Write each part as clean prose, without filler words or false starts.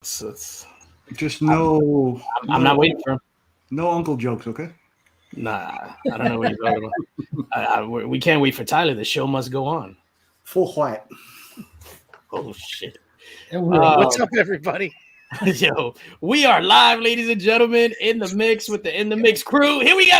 It's, Just I'm not waiting for him. no uncle jokes, okay? Nah, I don't know what you're talking about. We can't wait for Tyler. The show must go on. Full white. Oh shit! What's up, everybody? Yo, we are live, ladies and gentlemen, in the mix with the In the Mix crew. Here we go.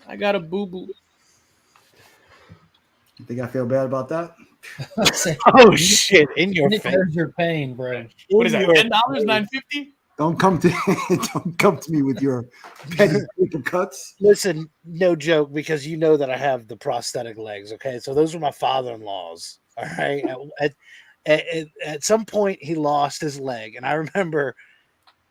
I got a boo-boo. You think I feel bad about that? Oh shit! In your face. There's your pain, bro. What is that? $10, $9.50? Don't come to me with your petty paper cuts. Listen, no joke, because you know that I have the prosthetic legs. Okay, so those were my father-in-law's. All right. At some point, he lost his leg, and I remember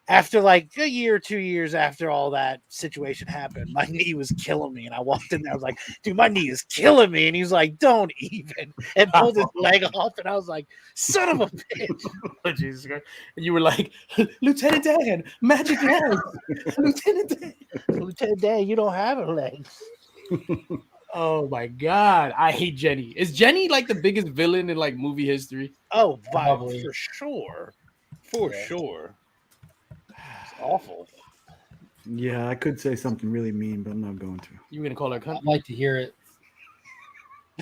after like a year or 2 years after all that situation happened, my knee was killing me, and I walked in there. I was like, "Dude, my knee is killing me," and he was like, "Don't even," and pulled his leg off, and I was like, "Son of a bitch!" Oh, Jesus Christ! And you were like, Lieutenant Dan, magic leg, Lieutenant Dan, you don't have a leg. Oh my God, I hate Jenny. Is Jenny like the biggest villain in like movie history? Oh, Probably. for sure, for sure. It's awful. Yeah, I could say something really mean, but I'm not going to. You gonna call her a cunt? I'd like to hear it.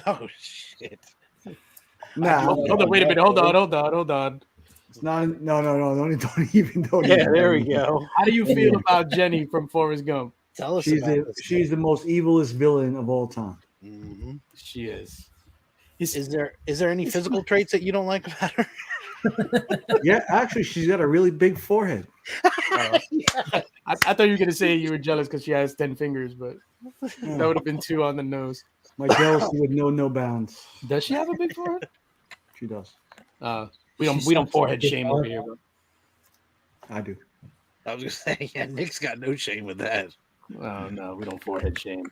Oh shit! Nah, Hold on, wait a minute. Hold on. it's not. No. Don't even. Yeah, there we go. How do you feel about Jenny from Forrest Gump? Tell us She's about this. she's the most evilest villain of all time. Mhm. She is. Is there any physical traits that you don't like about her? Yeah, actually, she's got a really big forehead. I thought you were gonna say you were jealous because she has 10 fingers, but that would have been 2 on the nose. My jealousy would know no bounds. Does she have a big forehead? She does. We don't forehead shame over here, bro. I do. I was gonna say, yeah, Nick's got no shame with that. Oh no, we don't forehead shame.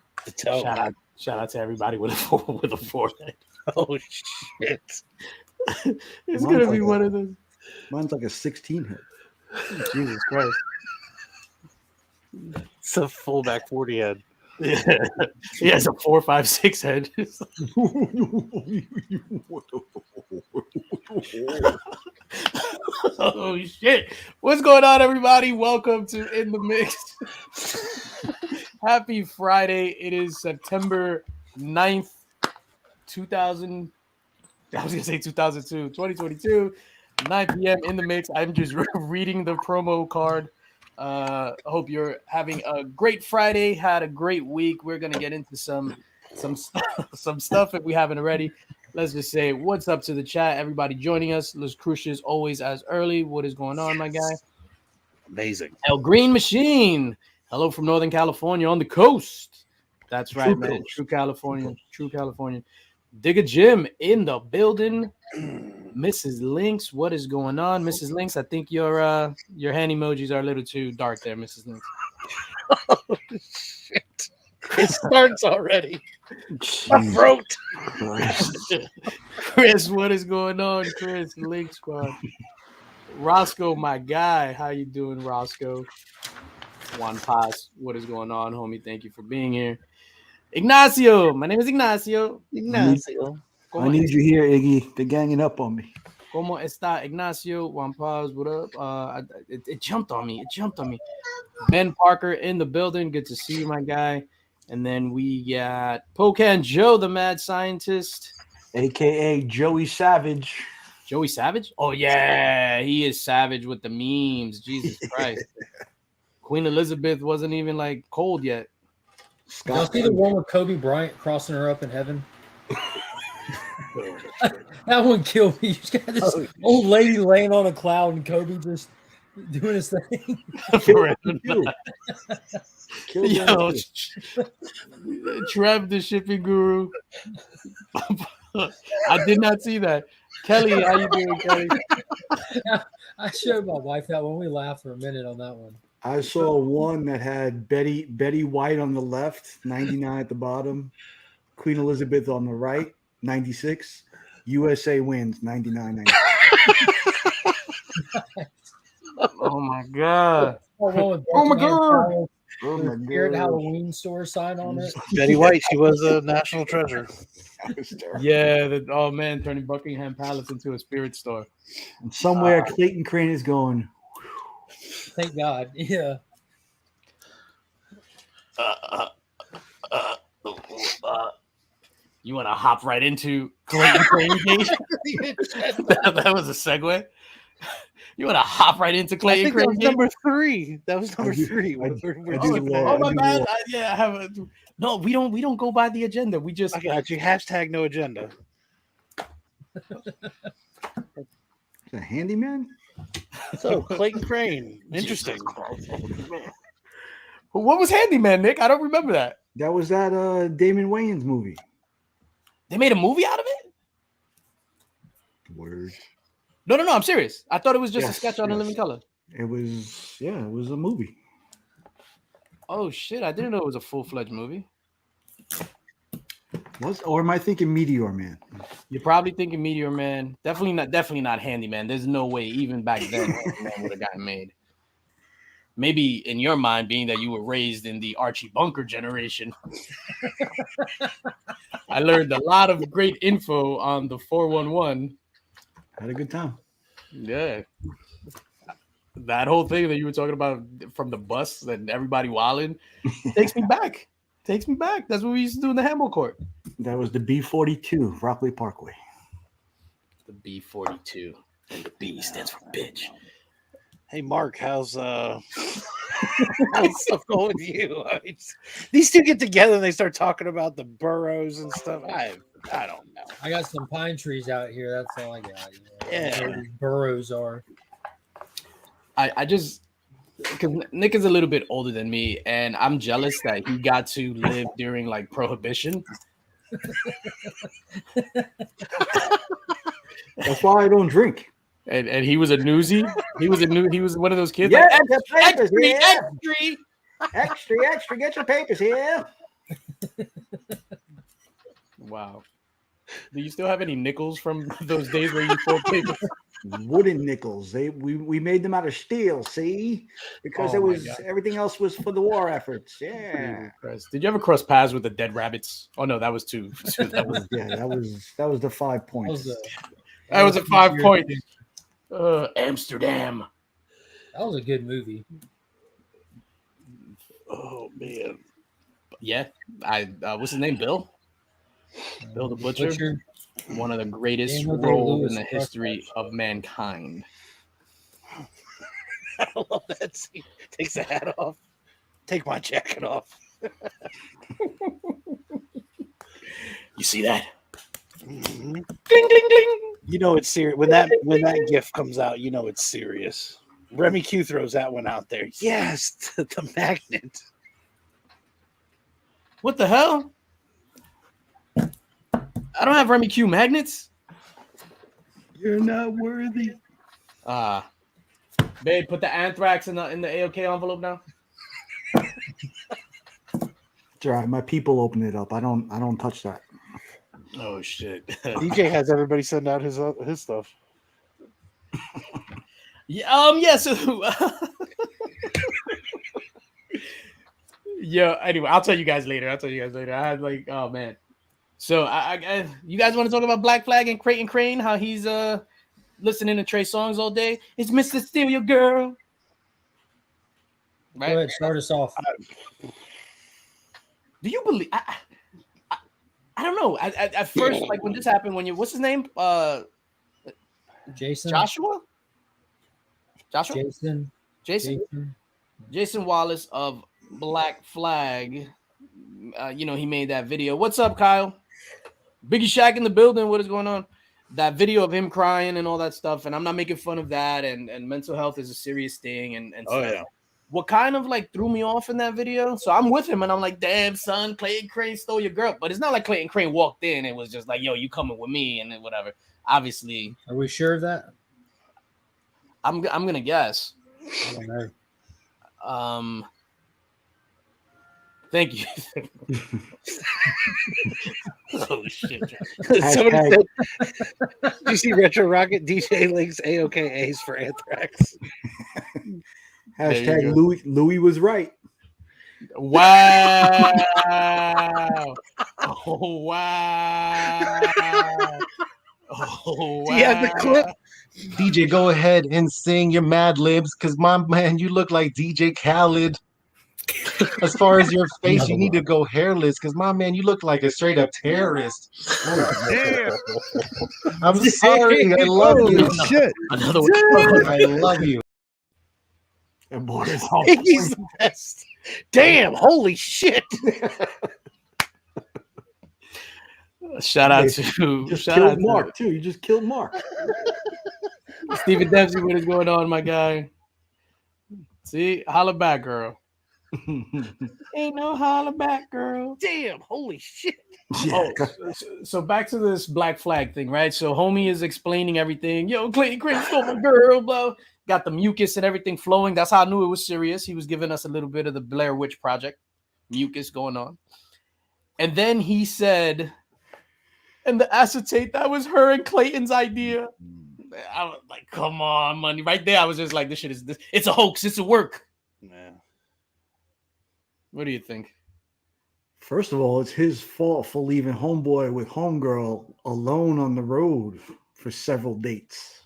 Oh, Shout out to everybody with a forehead. oh shit! It's gonna be one of those. Mine's like a 16 head. Jesus Christ. It's a fullback 40 head. Yeah. He has a 4, 5, 6 head. Oh shit. What's going on, everybody? Welcome to In the Mix. Happy Friday. It is September 9th, 2022, 9 p.m. In the Mix. I'm just reading the promo card. Hope you're having a great Friday, had a great week. We're gonna get into some stuff if we haven't already. Let's just say what's up to the chat, everybody joining us. Los Crucius always as early. What is going on, my guy? Amazing. El Green Machine. Hello from Northern California on the coast. That's right, True man. coast. True Californian. Dig a Gym in the building. Mrs. Linx, what is going on, Mrs. Linx? I think your hand emojis are a little too dark there, Mrs. Linx. Oh shit! It starts already. My throat. Chris, what is going on, Chris? Link Squad. Roscoe, my guy. How you doing, Roscoe? Juan Paz, what is going on, homie? Thank you for being here. Ignacio, my name is Ignacio. Ignacio. I need you here, Iggy. They're ganging up on me. ¿Cómo está, Ignacio? Juan Paz, what up? It jumped on me. Ben Parker in the building. Good to see you, my guy. And then we got Pocan Joe, the mad scientist. AKA Joey Savage. Joey Savage? Oh, yeah. He is savage with the memes. Jesus Christ. Queen Elizabeth wasn't even like cold yet. Y'all see the one with Kobe Bryant crossing her up in heaven? That one killed me. You just got this old lady laying on a cloud and Kobe just doing his thing. Yo, Trev, the shipping guru. I did not see that. Kelly, how you doing, Kelly? I showed my wife that one. We laughed for a minute on that one. I saw one that had Betty White on the left, 99 at the bottom, Queen Elizabeth on the right, 96. USA wins 99. Oh my god. Oh Oh my god. With Oh my Spirit god. Halloween store sign on it. Betty White, she was a national treasure. That was terrible. Yeah, oh man, turning Buckingham Palace into a spirit store. And somewhere Clayton Crane is going, Thank God. Yeah. You want to hop right into Clayton Crane Gate? that was a segue. You want to hop right into I Clayton think that Crane was Gate? number 3. That was number I do- 3. I We're do skipping love- Oh ahead. my do bad. love- Yeah, I have a, no. We don't go by the agenda. We just I got you. Hashtag no agenda. is that handyman? So Clayton Crane, interesting. What was Handyman, Nick? I don't remember that. That was that Damon Wayans movie. They made a movie out of it? Word. No. I'm serious. I thought it was just a Yes, sketch on yes. The Living Color. It was a movie. Oh shit! I didn't know it was a full-fledged movie. Or am I thinking Meteor Man? You're probably thinking Meteor Man. Definitely not Handyman. There's no way, even back then, Handyman would have gotten made. Maybe in your mind, being that you were raised in the Archie Bunker generation, I learned a lot of great info on the 411. Had a good time. Yeah. That whole thing that you were talking about from the bus and everybody wilding takes me back. Takes me back. That's what we used to do in the handball court. That was the B-42, Rockaway Parkway. The B-42. And the B stands for bitch. Hey Mark, how's stuff going with you? These two get together and they start talking about the boroughs and stuff. I don't know. I got some pine trees out here. That's all I got. Yeah. Where these burrows are. I just, because Nick is a little bit older than me, and I'm jealous that he got to live during like Prohibition. That's why I don't drink. And he was a newsie. He was one of those kids. Yeah, like, get your papers here. extra. Get your papers here. Wow. Do you still have any nickels from those days where you fold papers? Wooden nickels. We made them out of steel, see? Because Oh it my was God. everything else was for the war efforts. Yeah. Christ. Did you ever cross paths with the dead rabbits? Oh no, that was two. That was the 5 points. That was a 5 point. Amsterdam. That was a good movie. Oh man. Yeah. What's his name? Bill the Butcher. One of the greatest Daniel roles in Day-Lewis the history of mankind. I love that scene. Takes the hat off. Take my jacket off. You see that? Mhm. Ding ding ding. You know it's serious when that GIF comes out. You know it's serious. Remy Q throws that one out there. Yes, the magnet. What the hell? I don't have Remy Q magnets. You're not worthy. Babe, put the anthrax in the AOK envelope now. It's all right. My people open it up. I don't touch that. Oh shit. DJ has everybody send out his stuff. Yeah. So. Yeah. Anyway, I'll tell you guys later. I had like, oh man. So I you guys want to talk about Black Flag and Clayton Crane? How he's listening to Trey songs all day? It's Mr. Steal Your Girl. Right? Go ahead, start us off. Do you believe? I don't know. At first, like when this happened, what's his name? Jason. Joshua. Jason Wallace of Black Flag. He made that video. What's up, Kyle? Biggie Shaq in the building. What is going on? That video of him crying and all that stuff. And I'm not making fun of that. And mental health is a serious thing. And Oh stuff. yeah. What kind of like threw me off in that video? So I'm with him and I'm like, damn, son, Clayton Crane stole your girl. But it's not like Clayton Crane walked in and was just like, yo, you coming with me and then whatever. Obviously, Are we sure of that? I'm gonna guess. I don't know. Thank you. Oh shit! Somebody Hashtag- said, "Do you see Retro Rocket DJ Links AOKAs for Anthrax?" Hashtag go. Louis was right. Wow! Oh wow! Oh Do you have the clip? DJ, go ahead and sing your Mad Libs, because my man, you look like DJ Khaled. As far as your face, you need to go hairless, because my man, you look like a straight up terrorist. Damn. I'm sorry, I love you. Shit. Another one. I love you. That boy is all- He's the best. Damn! Holy shit! Shout out Just to killed Mark too. You just killed Mark. Stephen Dempsey. What is going on, my guy? See, holla back, girl. Ain't no holla back, girl. Damn! Holy shit! Yeah. So back to this black flag thing, right? So homie is explaining everything. Yo, Clayton Crane stole my girl, blah. Got the mucus and everything flowing. That's how I knew it was serious. He was giving us a little bit of the Blair Witch Project mucus going on. And then he said, and the acetate, that was her and Clayton's idea. I was like, come on, money. Right there, I was just like, this shit is this. It's a hoax. It's a work. Yeah. What do you think? First of all, it's his fault for leaving homeboy with homegirl alone on the road for several dates.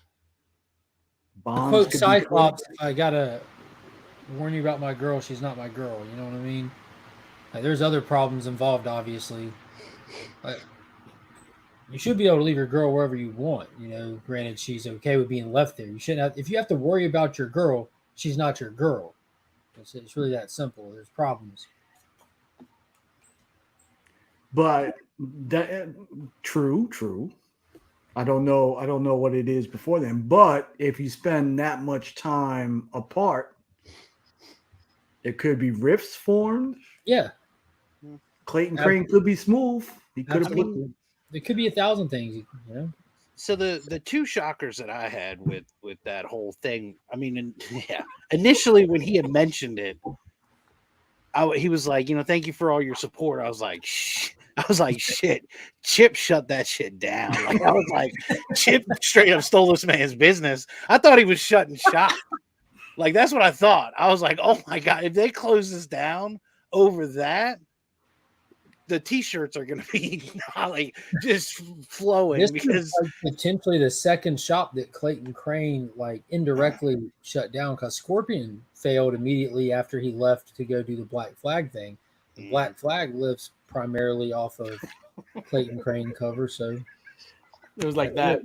Bombs Quote could be Cyclops, I gotta warn you about my girl. She's not my girl. You know what I mean? Like, there's other problems involved, obviously. But you should be able to leave your girl wherever you want. You know, granted, she's okay with being left there. You shouldn't have. If you have to worry about your girl, she's not your girl. It's really that simple. There's problems. But that true. I don't know what it is before then. But if you spend that much time apart, it could be rifts formed. Yeah, Clayton Crane could be smooth. He could have put absolutely. There could be 1,000 things. You know. So the two shockers that I had with that whole thing, I mean, yeah, initially when he had mentioned it, he was like, thank you for all your support. I was like, shh. I was like, shit, Chip shut that shit down. Like, I was like, Chip straight up stole this man's business. I thought he was shutting shop. Like, that's what I thought. I was like, oh my God, if they close this down over that, the t-shirts are going to be like just flowing. This because is like potentially the second shop that Clayton Crane like indirectly shut down, because Scorpion failed immediately after he left to go do the Black Flag thing. The Black Flag lives primarily off of Clayton Crane cover, so It was like that.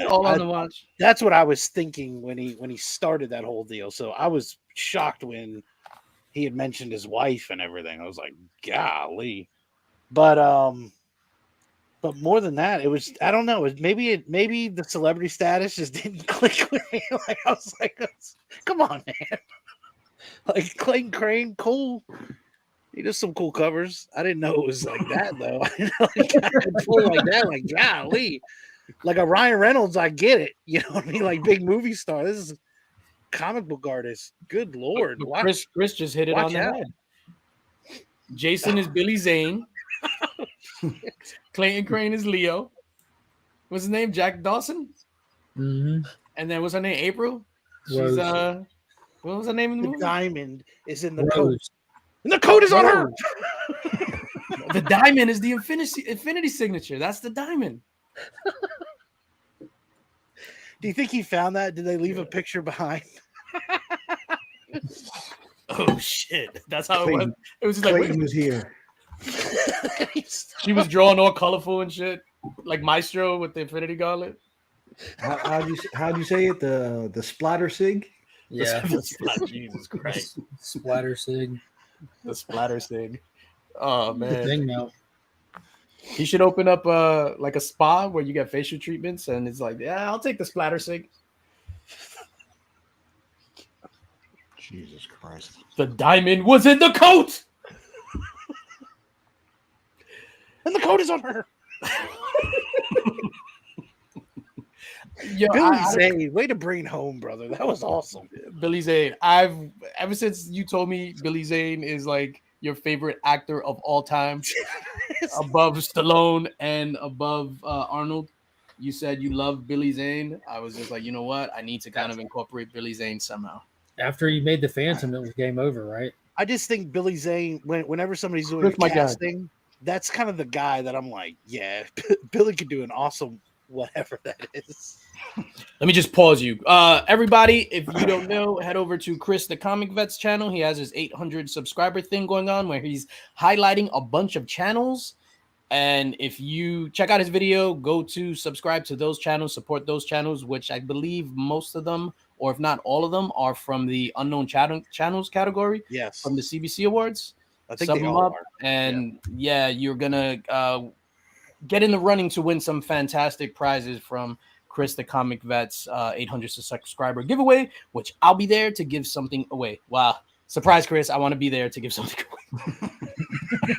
All on the watch. That's what I was thinking when he started that whole deal. So I was shocked when he had mentioned his wife and everything. I was like, golly. But more than that, it was, I don't know. Maybe the celebrity status just didn't click with me. Like, I was like, come on, man. Like, Clayton Crane, cool. He does some cool covers. I didn't know it was like that though. I didn't know he got pulled like that. Like, golly. Like a Ryan Reynolds, I get it. You know what I mean? Like, big movie star. This is comic book artist. Good Lord. Chris just hit it on the head. Jason is Billy Zane. Clayton Crane is Leo. What's his name? Jack Dawson? mm-hmm. And then what's her name? April? She's Rose. what was her name in the The movie? diamond is in the Rose. coat. And the coat is on her. The diamond is the infinity signature. That's the diamond. Do you think he found that? Did they leave a picture behind? Oh shit. That's how Clayton. it was. It was just like Clayton was here. she was drawing all colorful and shit. Like Maestro with the infinity gauntlet. How'd you say it? The splatter sig? Yeah, Jesus Christ. splatter sig. The splatter sig. Oh The man. thing now. He should open up like a spa where you get facial treatments, and it's like, yeah, I'll take the splatter sig. Jesus Christ. The diamond was in the coat. And the coat is on her. Yo, Billy Zane, way to bring it home, brother. That was awesome. Billy Zane. I've ever since you told me Billy Zane is like your favorite actor of all time, above Stallone and above Arnold. You said you love Billy Zane. I was just like, you know what? I need to kind of incorporate Billy Zane somehow. After he made the Phantom, it was game over, right? I just think Billy Zane, whenever somebody's doing Chris, a my guy. casting, that's kind of the guy that I'm like, yeah, Billy could do an awesome whatever that is. Let me just pause you. Everybody, if you don't know, head over to Chris the Comic Vets channel. He has his 800 subscriber thing going on where he's highlighting a bunch of channels. And if you check out his video, go to subscribe to those channels, support those channels, which I believe most of them, or if not all of them, are from the unknown channels category. Yes. From the CBC Awards. I think Sub they them all up, are. and yeah, you're gonna get in the running to win some fantastic prizes from Chris the Comic Vets 800 subscriber giveaway, which I'll be there to give something away. Wow. Surprise, Chris. I want to be there to give something away.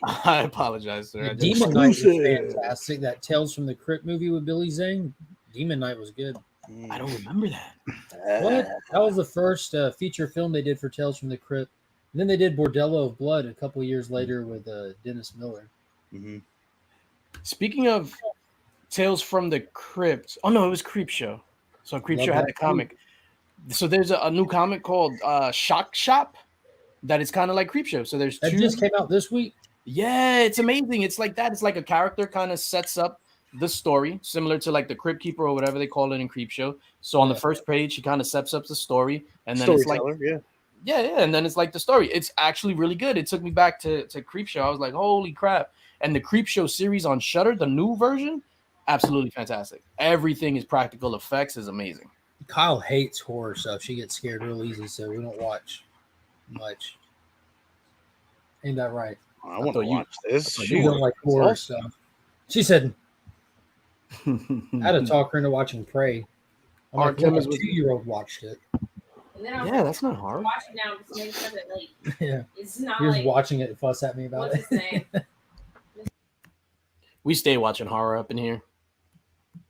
I apologize, sir. Demon Knight was fantastic. That Tales from the Crypt movie with Billy Zane. Demon Knight was good. I don't remember that. What? That was the first feature film they did for Tales from the Crypt. And then they did Bordello of Blood a couple of years later with Dennis Miller. Mm-hmm. Speaking of Tales from the Crypt, oh no, it was Creep Show. So Creep Show had a comic. So there's a new comic called Shock Shop that is kind of like Creep Show. So there's that just came out this week. Yeah, it's amazing. It's like that. It's like a character kind of sets up the story, similar to like the Crypt Keeper or whatever they call it in Creep Show. So on the first page, he kind of sets up the story, and then it's like, yeah, and then it's like the story. It's actually really good. It took me back to Creep Show. I was like, holy crap! And the Creep Show series on Shudder, the new version, absolutely fantastic. Everything is practical effects, is amazing. Kyle hates horror stuff. She gets scared real easy, so we don't watch much. Ain't that right? I want to watch this. You don't like horror stuff. She said, I had to talk her into watching Prey. I'm like, well, a 2-year-old watched it. Yeah, that's not hard. Watching now just makes it like yeah, it's not. He was like, watching it and fuss at me about it. We stay watching horror up in here.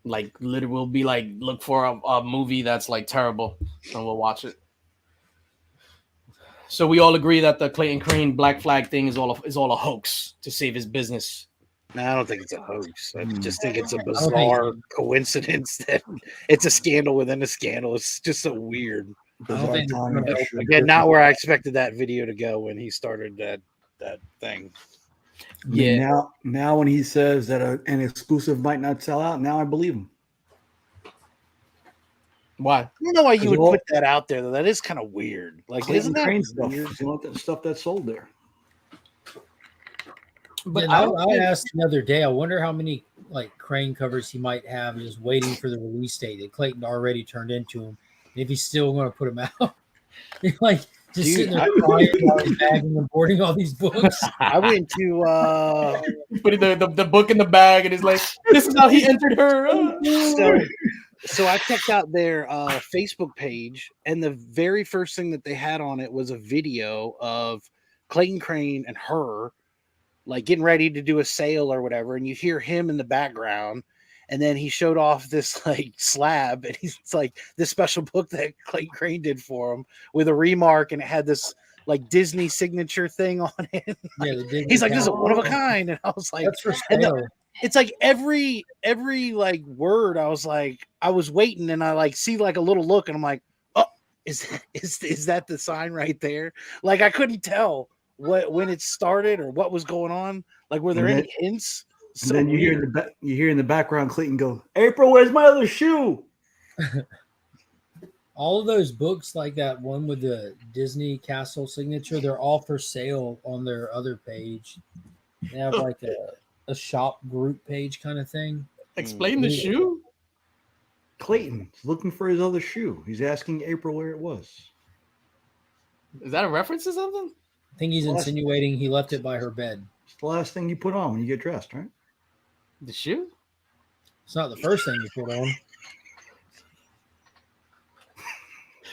Like literally, we'll be like, look for a movie that's like terrible, and we'll watch it. So we all agree that the Clayton Crane Black Flag thing is all a hoax to save his business. No, I don't think it's a hoax. I just think it's a bizarre coincidence that it's a scandal within a scandal. It's just so weird. Again, not where I expected that video to go when he started that thing. Yeah. Now when he says that an exclusive might not sell out, now I believe him. Why? I don't know why you would put that out there, though. That is kind of weird. Like, isn't that weird? You know, that stuff that's sold there. But I asked the other day, I wonder how many like Crane covers he might have just waiting for the release date that Clayton already turned into him. And if he's still going to put them out, like just sitting there crying while he's bagging and boarding all these books. I went to putting the book in the bag and he's like, this is how he entered her. So I checked out their Facebook page, and the very first thing that they had on it was a video of Clayton Crane and her like getting ready to do a sale or whatever, and you hear him in the background, and then he showed off this like slab, and it's like this special book that Clayton Crane did for him with a remark, and it had this like Disney signature thing on it. He's like, this is one of a kind, and I was like, that's for sale. It's like every like word. I was waiting, and I like see like a little look, and I'm like, oh, is that the sign right there? Like I couldn't tell when it started or what was going on. Like were there any hints? So and then you hear in the background Clayton go, April, where's my other shoe? All of those books, like that one with the Disney Castle signature, they're all for sale on their other page. They have like a shop group page kind of thing. Explain the shoe. Clayton's looking for his other shoe. He's asking April where it was. Is that a reference to something? I think he's insinuating he left it by her bed. It's the last thing you put on when you get dressed, right? The shoe? It's not the first thing you put on.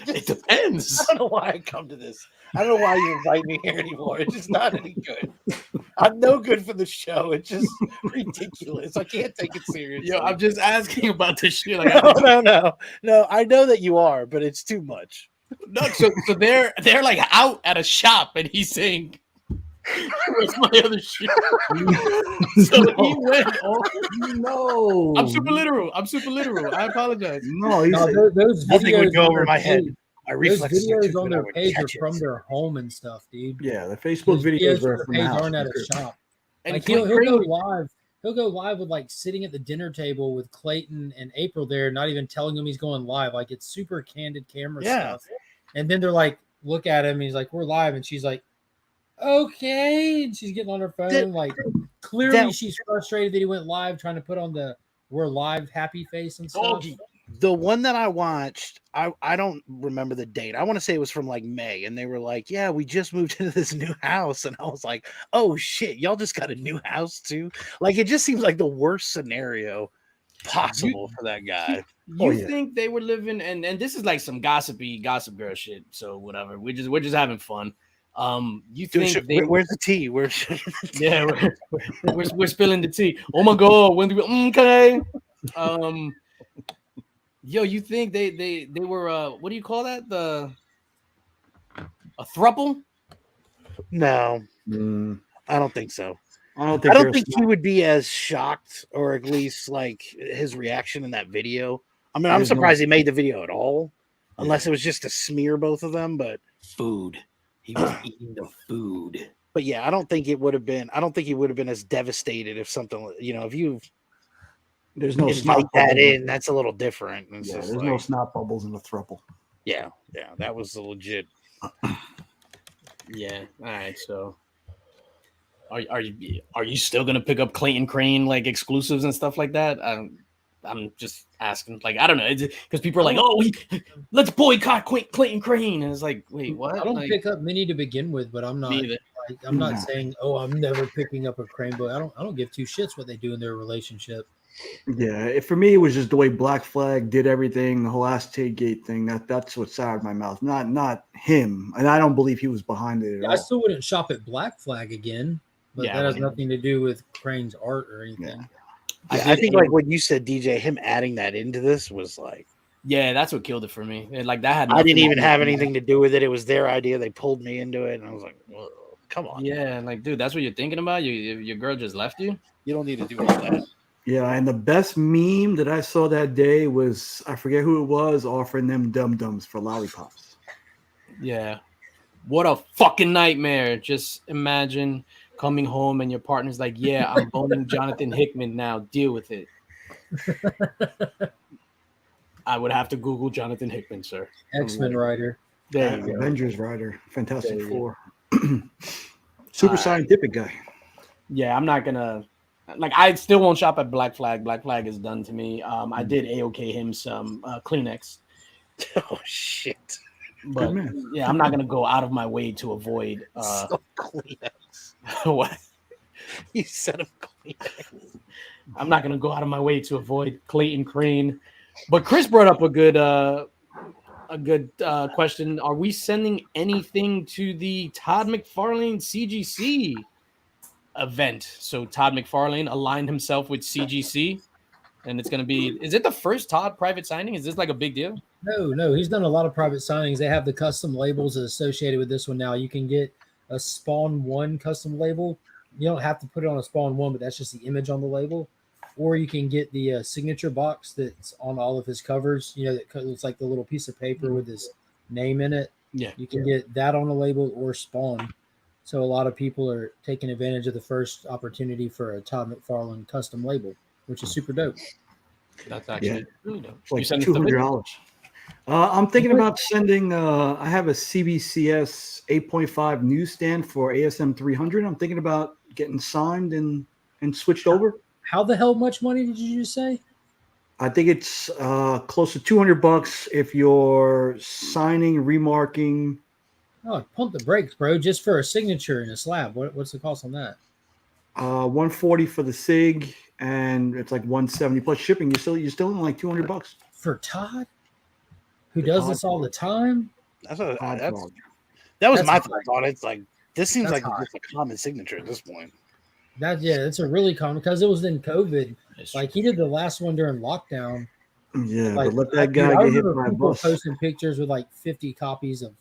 It depends. I don't know why I come to this. I don't know why you invite me here anymore. It's just not any good. I'm no good for the show. It's just ridiculous. I can't take it seriously. Yo, I'm just asking about this shit. Like, No. I know that you are, but it's too much. no, so they're like out at a shop, and he's saying, "Where's my other shit?" So he went. No, I'm super literal. I apologize. No, he No, said, those Nothing would videos go on over their my head. page- My Those reflexes are too videos on good, I their would page are catch it. from their home and stuff, dude. yeah, the Facebook Those videos from were the from the page house. aren't at a shop. And Like he'll go Clayton- live. He'll go live with like sitting at the dinner table with Clayton and April there, not even telling him he's going live. Like it's super candid camera Yeah. stuff. And then they're like, look at him. And he's like, we're live. And she's like, okay. And she's getting on her phone. Like clearly she's frustrated that he went live trying to put on the we're live happy face and stuff. Doggy. The one that I watched, I don't remember the date. I want to say it was from like May, and they were like, "Yeah, we just moved into this new house," and I was like, "Oh shit, y'all just got a new house too?" Like it just seems like the worst scenario possible for that guy. You think they were living, and this is like some gossip girl shit. So whatever, we're just having fun. You think Where's the tea? Where's yeah, we're spilling the tea. Oh my god, when do we okay? Yo, you think they were what do you call that? A throuple? No, Mm, I don't think so. I don't I don't think think he would be as shocked, or at least like his reaction in that video. I mean, I'm There's no- surprised he made the video at all, unless it was just to smear both of them. But Food. He was eating the food. yeah, I don't think it would have been. I don't think he would have been as devastated if something, if you there's no invite snot that bubbles. in, that's a little different. It's Yeah, just there's like, no snot bubbles in the thruple. yeah, that was a legit. Yeah. All right. So, are you still gonna pick up Clayton Crane like exclusives and stuff like that? I'm just asking. Like, I don't know, because people are like, "Oh, let's boycott Clayton Crane," and it's like, wait, what? I don't Like, pick up many to begin with, but I'm not. me either. Like, I'm not No. saying, oh, I'm never picking up a Crane boy. I don't give two shits what they do in their relationship. Yeah, for me, it was just the way Black Flag did everything, the whole Acetate Gate thing. That's what soured my mouth. Not him, and I don't believe he was behind it at I all. still wouldn't shop at Black Flag again, but Yeah, that I has wouldn't. nothing to do with Crane's art or anything. I think like what you said, DJ, him adding that into this was like, Yeah, that's what killed it for me. And, like that had. I didn't nothing even to have do with anything to do with it. It was their idea. They pulled me into it, and I was like, "Whoa, come on, Yeah, like, dude, that's what you're thinking about. Your girl just left you. you don't need to do all that." Yeah, and the best meme that I saw that day was, I forget who it was, offering them dum-dums for lollipops. Yeah. What a fucking nightmare. Just imagine coming home and your partner's like, "Yeah, I'm boning Jonathan Hickman now. Deal with it." I would have to Google Jonathan Hickman, sir. X-Men writer. There you go. Avengers writer, Fantastic There you Four. Super scientific guy. Yeah, I'm not gonna like. I still won't shop at Black Flag. Black Flag is done to me. I did AOK him some Kleenex, Oh shit! but man. yeah, I'm not gonna go out of my way to avoid. So Kleenex. What? You said him Kleenex. I'm not gonna go out of my way to avoid Clayton Crane. But Chris brought up a good question. Are we sending anything to the Todd McFarlane CGC event? So Todd McFarlane aligned himself with CGC, and it's gonna be. Is it the first Todd private signing? Is this like a big deal? No, he's done a lot of private signings. They have the custom labels associated with this one now. You can get a Spawn 1 custom label. You don't have to put it on a Spawn 1, but that's just the image on the label. Or you can get the signature box that's on all of his covers. You know, that looks like the little piece of paper with his name in it. Yeah. You can get that on a label or Spawn. So a lot of people are taking advantage of the first opportunity for a Todd McFarlane custom label, which is super dope. That's actually really dope. It's like You send us the video? $200. I'm thinking about sending. I have a CBCS 8.5 newsstand for ASM 300. I'm thinking about getting signed and switched over. How the hell much money did you just say? I think it's close to $200 if you're signing, remarking. Oh, pump the brakes, bro! Just for a signature and a slab. What's the cost on that? 140 for the SIG, and it's like 170 plus shipping. You're still in like $200. For Todd, who does this all the time? That was Todd my That's thought on it. It's like this seems That's like hot. just a common signature at this point. That's a really common because it was in COVID. Like he did the last one during lockdown. Yeah, Like but let that guy I get hit remember by a people bus. posting pictures with like 50 copies of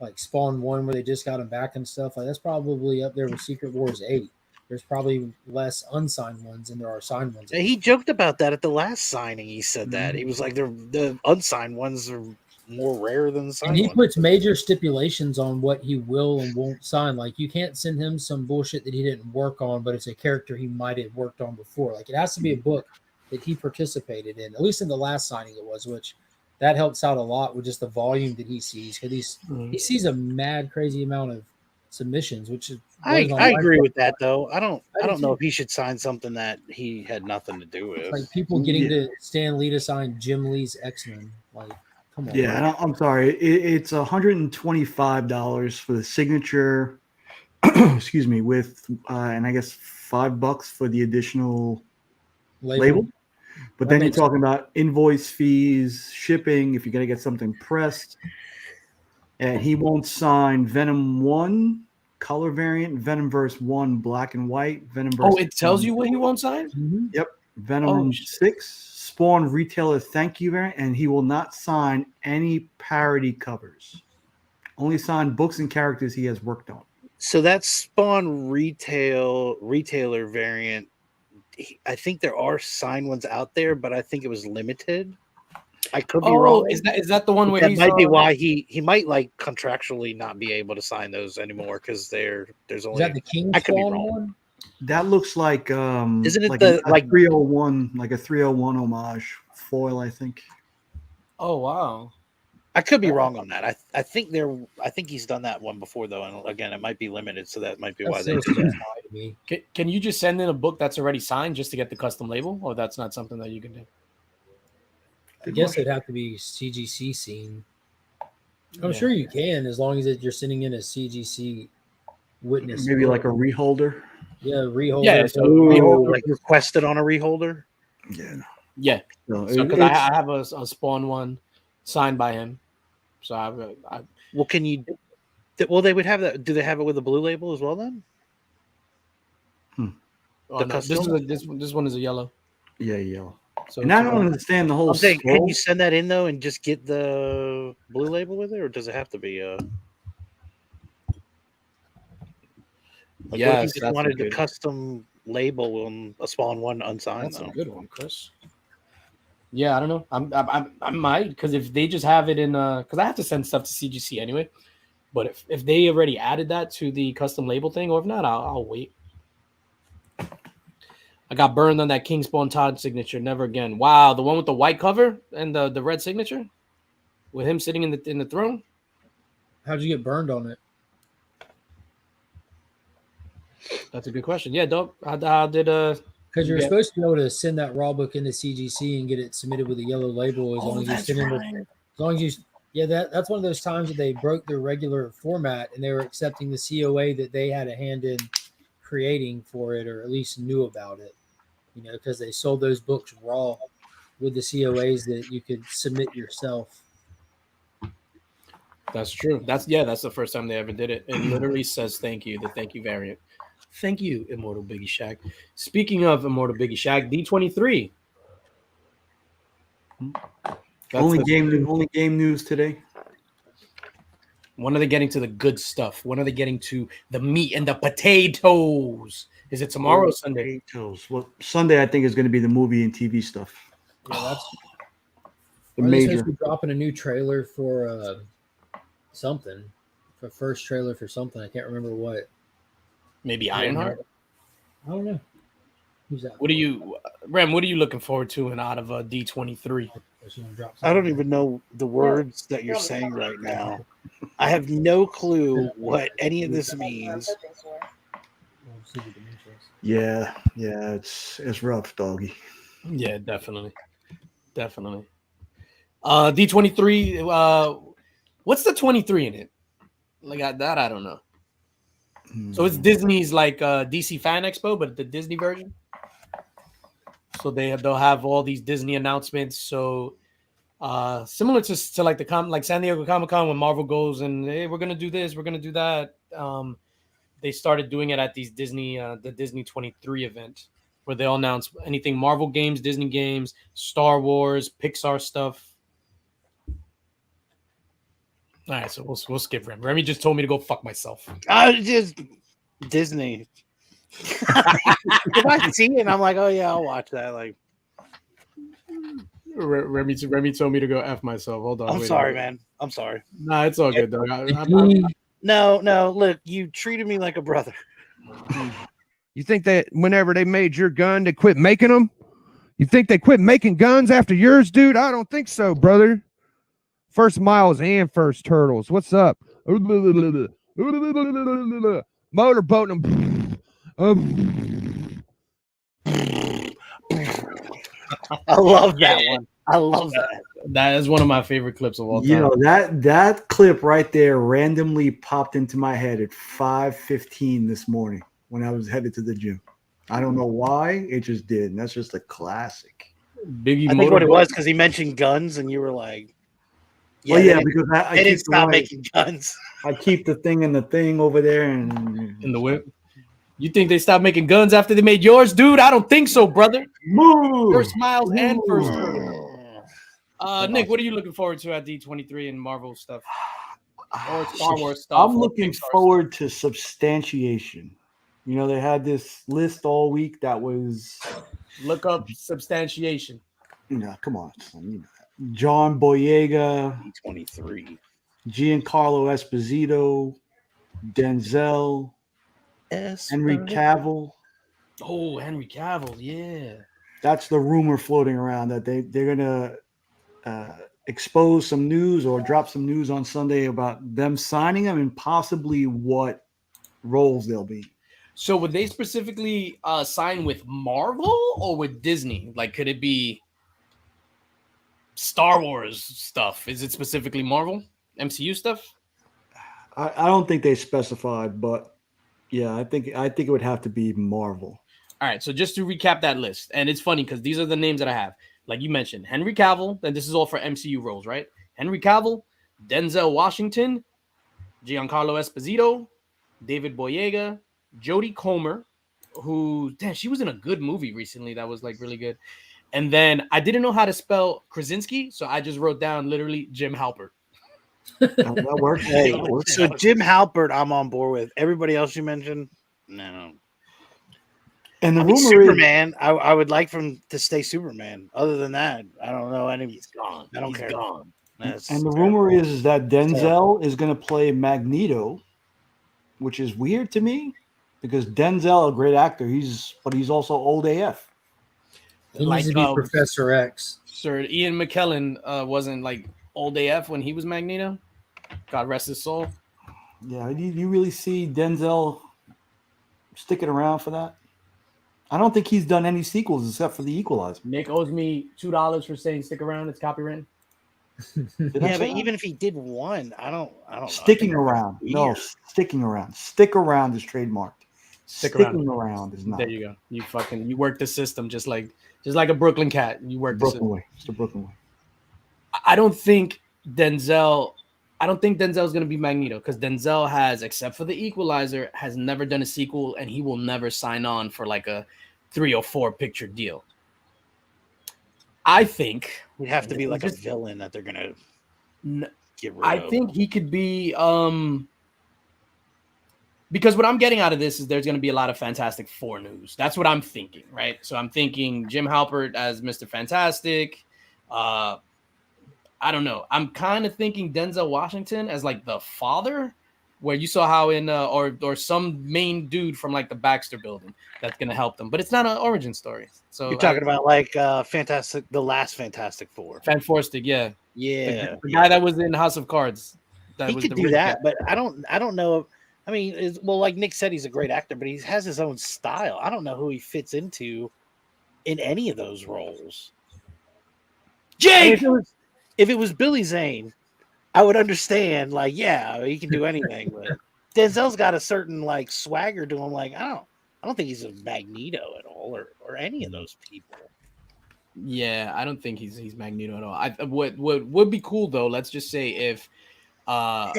like Spawn 1 where they just got him back and stuff. Like that's probably up there with Secret Wars 8. There's probably less unsigned ones than there are signed ones. Yeah, he joked about that at the last signing. He said that he was like, the unsigned ones are more rare than the And signed he ones. puts major stipulations on what he will and won't sign. Like you can't send him some bullshit that he didn't work on, but it's a character he might have worked on before. Like it has to be a book that he participated in. At least in the last signing it was, which that helps out a lot with just the volume that he sees because he sees a mad crazy amount of submissions, which is I blows my mind. agree with that though. I don't do know too. if he should sign something that he had nothing to do with. It's like people getting Yeah. to Stan Lee to sign Jim Lee's X-Men. Like, come on. Yeah, bro. and I'm sorry. It's $125 for the signature. Excuse me, with and I guess $5 for the additional label. But That then you're makes- talking about invoice fees, shipping. If you're gonna get something pressed, and he won't sign Venom 1 color variant, Venomverse 1 black and white, Venomverse. Oh, it tells you what he won't sign. Mhm. Yep, Venom Oh, 6 Spawn retailer thank you variant, and he will not sign any parody covers. Only sign books and characters he has worked on. So that Spawn retailer variant, I think there are signed ones out there, but I think it was limited. I could be Oh, wrong. is that the one where That he's might be why he might like contractually not be able to sign those anymore because there's Is only that the King I could be Spawn wrong. one? That looks like Isn't it like the a like 301, like a 301 homage foil, I think. Oh wow. I could be wrong on that. I think he's done that one before though, and again it might be limited, so that might be why That's they so did that. smart to me. Can you just send in a book that's already signed just to get the custom label, or that's not something that you can do? I guess it'd have to be CGC scene. I'm Yeah. sure you can as long as you're sending in a CGC witness. Maybe like a reholder. Yeah, reholder. Yeah, so Ooh, like requested on a reholder. Yeah. Yeah. No, So because I have a Spawn 1 signed by him, so I Well, can you? Well, they would have that. Do they have it with a blue label as well? Then oh, The no, custom? this one is a yellow. yeah, yeah. So And I don't understand the whole I'm saying, can scroll. you send that in though and just get the blue label with it, or does it have to be like what if you yes, just that's wanted the good. custom label on a Spawn 1 unsigned That's though? a good one, Chris. Yeah, I don't know. I might because if they just have it in because I have to send stuff to CGC anyway. But if they already added that to the custom label thing, or if not, I'll wait. I got burned on that King Spawn Todd signature. Never again. Wow, the one with the white cover and the red signature, with him sitting in the throne. How'd you get burned on it? That's a good question. Yeah, dope. How did Because you're Yeah. supposed to be able to send that raw book into CGC and get it submitted with a yellow label as long as you that's send in right. as long as you that's one of those times that they broke their regular format and they were accepting the COA that they had a hand in creating for it, or at least knew about it, because they sold those books raw with the COAs that you could submit yourself. That's true. That's the first time they ever did it. It literally says thank you, the thank you variant. Thank you, Immortal Biggie Shaq. Speaking of Immortal Biggie Shaq, D23. Only game news today. When are they getting to the good stuff? When are they getting to the meat and the potatoes? Is it tomorrow or Sunday? Potatoes. Well, Sunday I think is going to be the movie and TV stuff. Yeah, that's The are they supposed major. to be dropping a new trailer for something? For first trailer for something. I can't remember what. Maybe Ironheart? I don't know. Who's that? What are you, Rem, what are you looking forward to and out of D23? I don't even know the words that you're saying right now. I have no clue what any of this means. Yeah, it's rough, doggy. Yeah, definitely. D23, what's the 23 in it? Like that, I don't know. So it's Disney's like DC Fan Expo, but the Disney version. So they'll have all these Disney announcements. So similar to like like San Diego Comic-Con when Marvel goes and hey, we're gonna do this, we're gonna do that. they started doing it at these Disney, the Disney 23 event, where they'll announce anything Marvel games, Disney games, Star Wars, Pixar stuff. All right, so we'll skip Remy. Remy just told me to go fuck myself. I just Disney. If I see it, and I'm like, oh yeah, I'll watch that. Like, Remy told me to go F myself. Hold on. I'm sorry, man. I'm sorry. Nah, it's all good, dog. No. Look, you treated me like a brother. You think that whenever they made your gun, they quit making them? You think they quit making guns after yours, dude? I don't think so, brother. First Miles and First Turtles. What's up? Motorboating. I love that one. I love that. That is one of my favorite clips of all time. You know, that clip right there randomly popped into my head at 5:15 this morning when I was headed to the gym. I don't know why, it just did. And that's just a classic. Biggie I think what it was because he mentioned guns, and you were like, yeah, because I they didn't keep stop making guns. I keep the thing over there and in the whip. You think they stopped making guns after they made yours, dude? I don't think so, brother. Move. First Miles and First Turtles. Nick, what are you looking forward to at D23 and Marvel stuff or Star Wars stuff? I'm looking forward to substantiation. You know, they had this list all week that was look up substantiation. Come on, John Boyega, D23, Giancarlo Esposito, Denzel, Henry Cavill. Oh, Henry Cavill, yeah. That's the rumor floating around that they're gonna expose some news or drop some news on Sunday about them signing him and possibly what roles they'll be. So would they specifically sign with Marvel or with Disney? Like, could it be Star Wars stuff? Is it specifically Marvel, MCU stuff? I don't think they specified, but yeah, I think it would have to be Marvel. All right, so just to recap that list, and it's funny because these are the names that I have. Like you mentioned, Henry Cavill, and this is all for MCU roles, right? Henry Cavill, Denzel Washington, Giancarlo Esposito, David Boyega, Jodie Comer, who, damn, she was in a good movie recently that was like really good. And then I didn't know how to spell Krasinski, so I just wrote down literally Jim Halpert. That works. Hey, That works. so Jim Halpert, I'm on board with. Everybody else you mentioned, no. And the rumor is Superman. I would like for him to stay Superman. Other than that, I don't know any. He's gone. I don't He's care. gone. and the rumor is that Denzel is going to play Magneto, which is weird to me because Denzel, a great actor, but he's also old AF. He needs to be Professor X. Sir Ian McKellen wasn't like old AF when he was Magneto. God rest his soul. Yeah, you really see Denzel sticking around for that? I don't think he's done any sequels except for The Equalizer. Nick owes me $2 for saying stick around. It's copywritten. Yeah, but even if he did one, I don't Sticking around. No, sticking around. Stick around is trademarked. Sticking around is not. There you go. You work the system just like a Brooklyn cat. You work the system. Way. It's the Brooklyn way. I don't think Denzel's going to be Magneto because Denzel has, except for The Equalizer, has never done a sequel, and he will never sign on for like a 3 or 4 picture deal. I think he'd have to be like a villain that they're gonna get rid of. I think he could be because what I'm getting out of this is there's going to be a lot of Fantastic Four news. That's what I'm thinking, right? So I'm thinking Jim Halpert as Mr. Fantastic. I don't know. I'm kind of thinking Denzel Washington as like the father, where you saw how in or some main dude from like the Baxter building that's gonna help them, but it's not an origin story. So you're talking about like the last Fantastic Four, Fantastic, yeah, the guy that was in House of Cards. He could do that, but I don't know. I mean, like Nick said, he's a great actor, but he has his own style. I don't know who he fits into in any of those roles. Jake. I mean, if it was Billy Zane, I would understand. Like, yeah, he can do anything. But Denzel's got a certain like swagger to him. Like, I don't think he's a Magneto at all, or any of those people. Yeah, I don't think he's Magneto at all. What would be cool though? Let's just say if my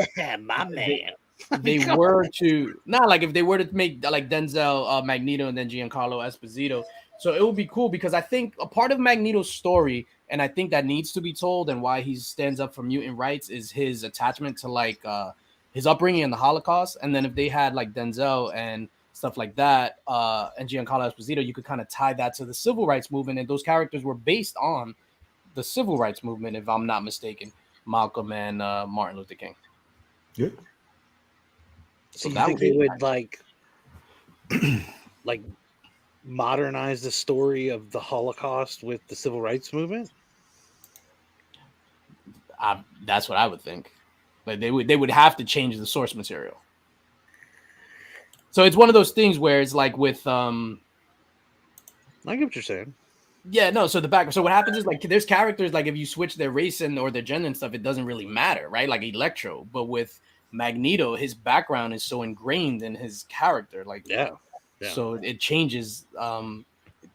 man, they were to not like if they were to make like Denzel Magneto and then Giancarlo Esposito. So it would be cool because I think a part of Magneto's story, and I think that needs to be told, and why he stands up for mutant rights is his attachment to like his upbringing in the Holocaust. And then if they had like Denzel and stuff like that, and Giancarlo Esposito, you could kind of tie that to the civil rights movement, and those characters were based on the civil rights movement, if I'm not mistaken, Malcolm and Martin Luther King. Yeah. So you that think would they be- would like modernize the story of the Holocaust with the civil rights movement? That's what I would think. Like they would have to change the source material. So it's one of those things where it's like with I get what you're saying. yeah, no, so the back so what happens is like there's characters like if you switch their race and or their gender and stuff, it doesn't really matter, right? Like Electro, but with Magneto, his background is so ingrained in his character, like Yeah. so it changes.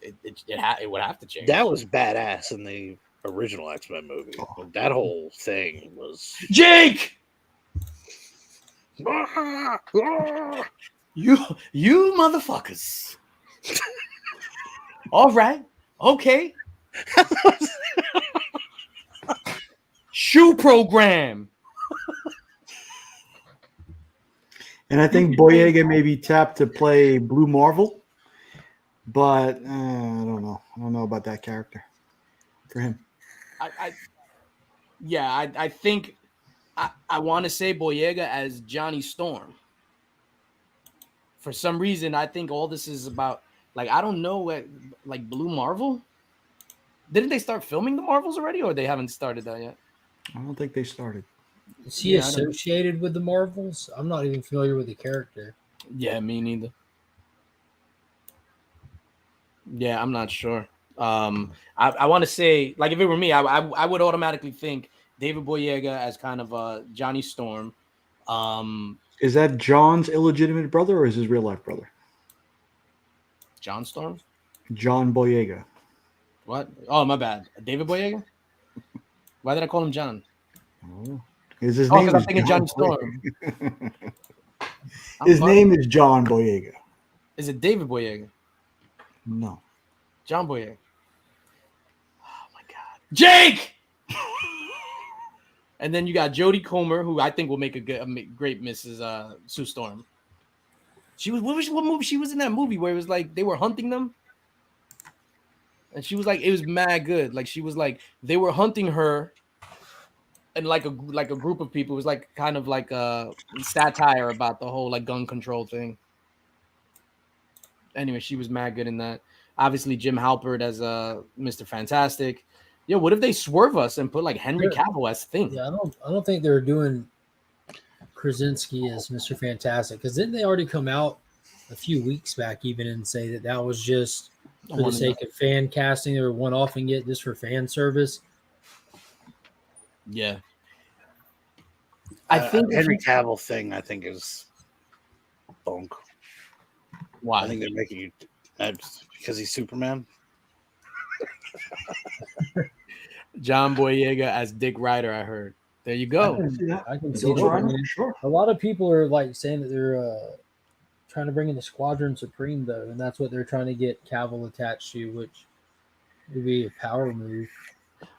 It would have to change. That was badass in the original X-Men movie. That whole thing was Jake. You motherfuckers. All right. Okay. Shoe program. And I think Boyega may be tapped to play Blue Marvel, but I don't know. I don't know about that character for him. I think I want to say Boyega as Johnny Storm. For some reason, I think all this is about like I don't know what like Blue Marvel. Didn't they start filming the Marvels already, or they haven't started that yet? I don't think they started. Is he associated with the Marvels? I'm not even familiar with the character. Yeah, me neither. Yeah, I'm not sure. I want to say, like, if it were me, I would automatically think David Boyega as kind of Johnny Storm. Is that John's illegitimate brother or is his real life brother? John Storm? John Boyega. What? Oh, my bad. David Boyega? Why did I call him John? Oh, his name because I'm is thinking John Johnny Storm. His name is John Boyega. Is it David Boyega? No. John Boyega. Oh my God, Jake! And then you got Jodie Comer, who I think will make a great Mrs. Sue Storm. What movie? She was in that movie where it was like they were hunting them, and she was like, it was mad good. Like she was like they were hunting her, and like a group of people. It was like kind of like a satire about the whole like gun control thing. Anyway, she was mad good in that. Obviously, Jim Halpert as Mr. Fantastic. Yo, what if they swerve us and put like Henry Cavill as Thing? Yeah, I don't think they're doing Krasinski as Mr. Fantastic, because didn't they already come out a few weeks back even and say that was just for the sake of fan casting or one-offing it just for fan service? Yeah. I think Henry Cavill thing, I think, is bunk. Why? I think they're making you because he's Superman. John Boyega as Dick Ryder, I heard. There you go. I can see that. Sure. A lot of people are like saying that they're trying to bring in the Squadron Supreme, though, and that's what they're trying to get Cavill attached to, which would be a power move.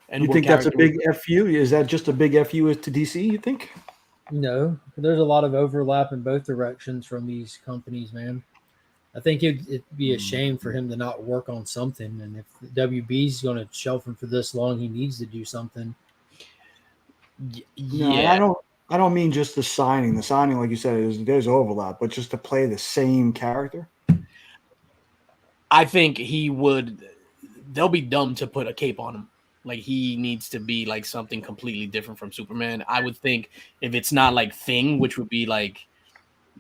And you think that's a big FU? Is that just a big FU to DC, you think? No, there's a lot of overlap in both directions from these companies, man. I think it'd be a shame for him to not work on something. And if WB's going to shelf him for this long, he needs to do something. Yeah, no, I don't mean just the signing. The signing, like you said, there's overlap, but just to play the same character. I think he would. They'll be dumb to put a cape on him. Like he needs to be like something completely different from Superman. I would think if it's not like Thing, which would be like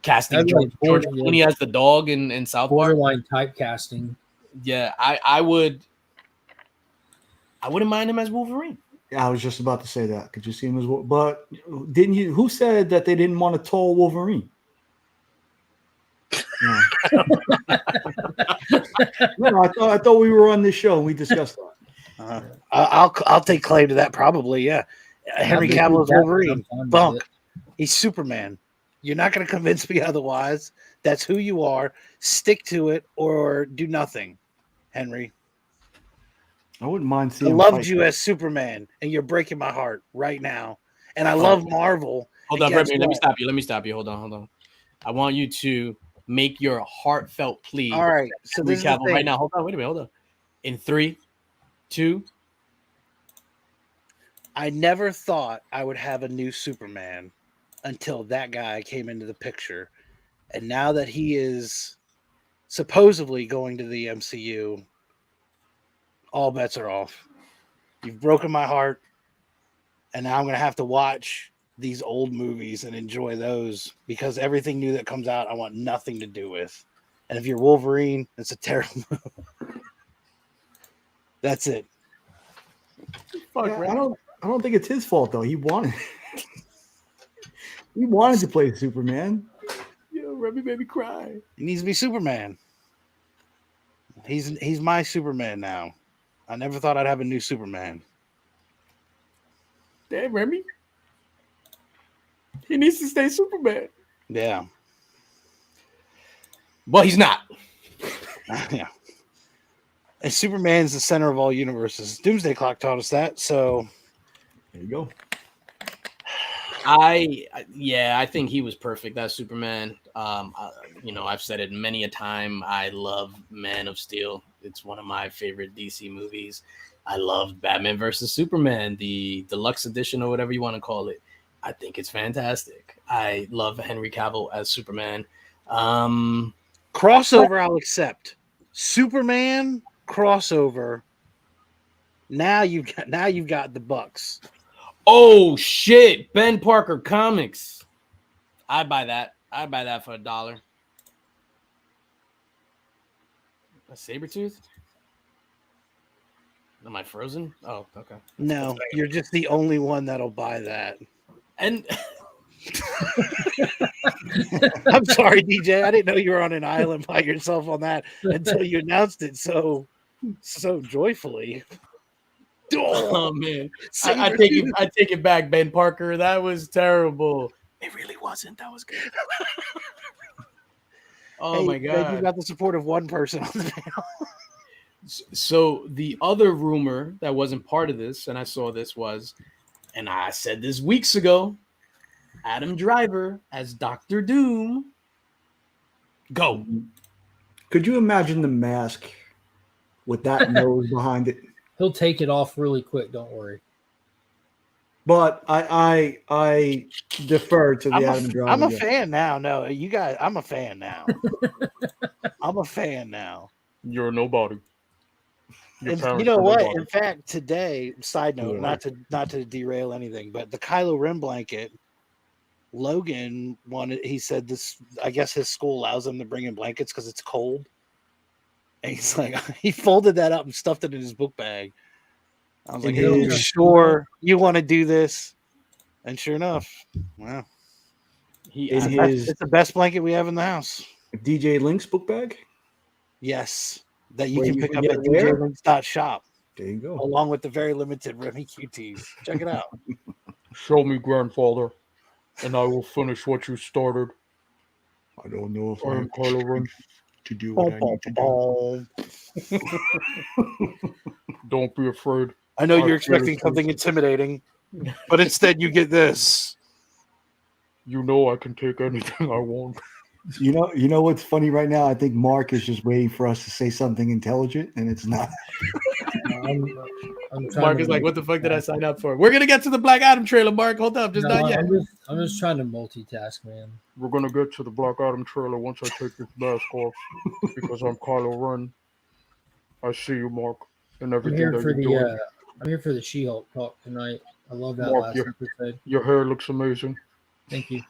casting George Clooney as the dog in South Park. Borderline typecasting. Yeah, I wouldn't mind him as Wolverine. Yeah, I was just about to say that. Could you see him as well? But didn't you? Who said that they didn't want a tall Wolverine? Yeah. No, I thought we were on this show and we discussed that. I'll take claim to that. Probably, yeah. Henry Cavill is Wolverine. Bunk. He's Superman. You're not going to convince me otherwise. That's who you are. Stick to it or do nothing, Henry. I wouldn't mind I seeing him loved fight. you as Superman, and you're breaking my heart right now. And I love Marvel. Hold and on, guess Remy. Let me what? stop you. Let me stop you. Hold on. I want you to make your heartfelt plea. All right. So Henry this is the Cavill thing. right now. Hold on. Wait a minute. Hold on. In 3, 2. I never thought I would have a new Superman until that guy came into the picture. And now that he is supposedly going to the MCU, all bets are off. You've broken my heart. And now I'm going to have to watch these old movies and enjoy those because everything new that comes out, I want nothing to do with. And if you're Wolverine, it's a terrible movie. That's it. Fuck, Yeah, Remy. I don't think it's his fault though. He wanted he wanted to play Superman. Yo, Remy made me cry. He needs to be Superman. He's my Superman now. I never thought I'd have a new Superman. Damn, Remy. He needs to stay Superman. Yeah. Well, he's not. Yeah. And Superman's the center of all universes. Doomsday Clock taught us that. So There you go. I think he was perfect. That's Superman. I've said it many a time. I love Man of Steel. It's one of my favorite DC movies. I love Batman versus Superman, the deluxe edition or whatever you want to call it. I think it's fantastic. I love Henry Cavill as Superman. crossover, I'll accept. Superman crossover. Now you've got the Bucks. Oh shit! Ben Parker Comics. I'd buy that. I'd buy that for $1. A Sabretooth? Am I frozen? Oh, okay. No, you're just the only one that'll buy that. And I'm sorry, DJ. I didn't know you were on an island by yourself on that until you announced it so joyfully. oh man, I take it back, Ben Parker. That was terrible. It really wasn't. That was good. Oh Hey, my god! You got the support of one person on the panel. So the other rumor that wasn't part of this, and I saw this was, and I said this weeks ago, Adam Driver as Dr. Doom. Go. Could you imagine the mask with that nose behind it? He'll take it off really quick. Don't worry. But I defer to the Adam Driver. I'm a guy. fan now. No, you guys, I'm a fan now. I'm a fan now. You're nobody. And you know what? In fact, today, side note, not to derail anything, but the Kylo Ren blanket, Logan wanted. He said this. I guess his school allows them to bring in blankets because it's cold. And he's like, he folded that up and stuffed it in his book bag. I was like, "Are you sure you want to do this?" And sure enough, wow, it's the best blanket we have in the house. DJ Linx book bag. Yes. That you can pick up at where? DJLinks.shop. There you go. Along with the very limited Remy QTs. Check it out. Show me, grandfather, and I will finish what you started. I don't know if I'm Kylo Ren. To do what I need to do. Don't be afraid. I know you're expecting something intimidating, but instead you get this. You know I can take anything I want. You know what's funny right now? I think Mark is just waiting for us to say something intelligent, and it's not. Mark is like, "What the fuck did I sign up for?" We're gonna get to the Black Adam trailer, Mark. Hold up, not yet. I'm just trying to multitask, man. We're gonna get to the Black Adam trailer once I take this mask off because I'm Kylo Ren. I see you, Mark, and everything that you're doing. I'm here for the She-Hulk talk tonight. I love that Mark, last episode. Your hair looks amazing. Thank you.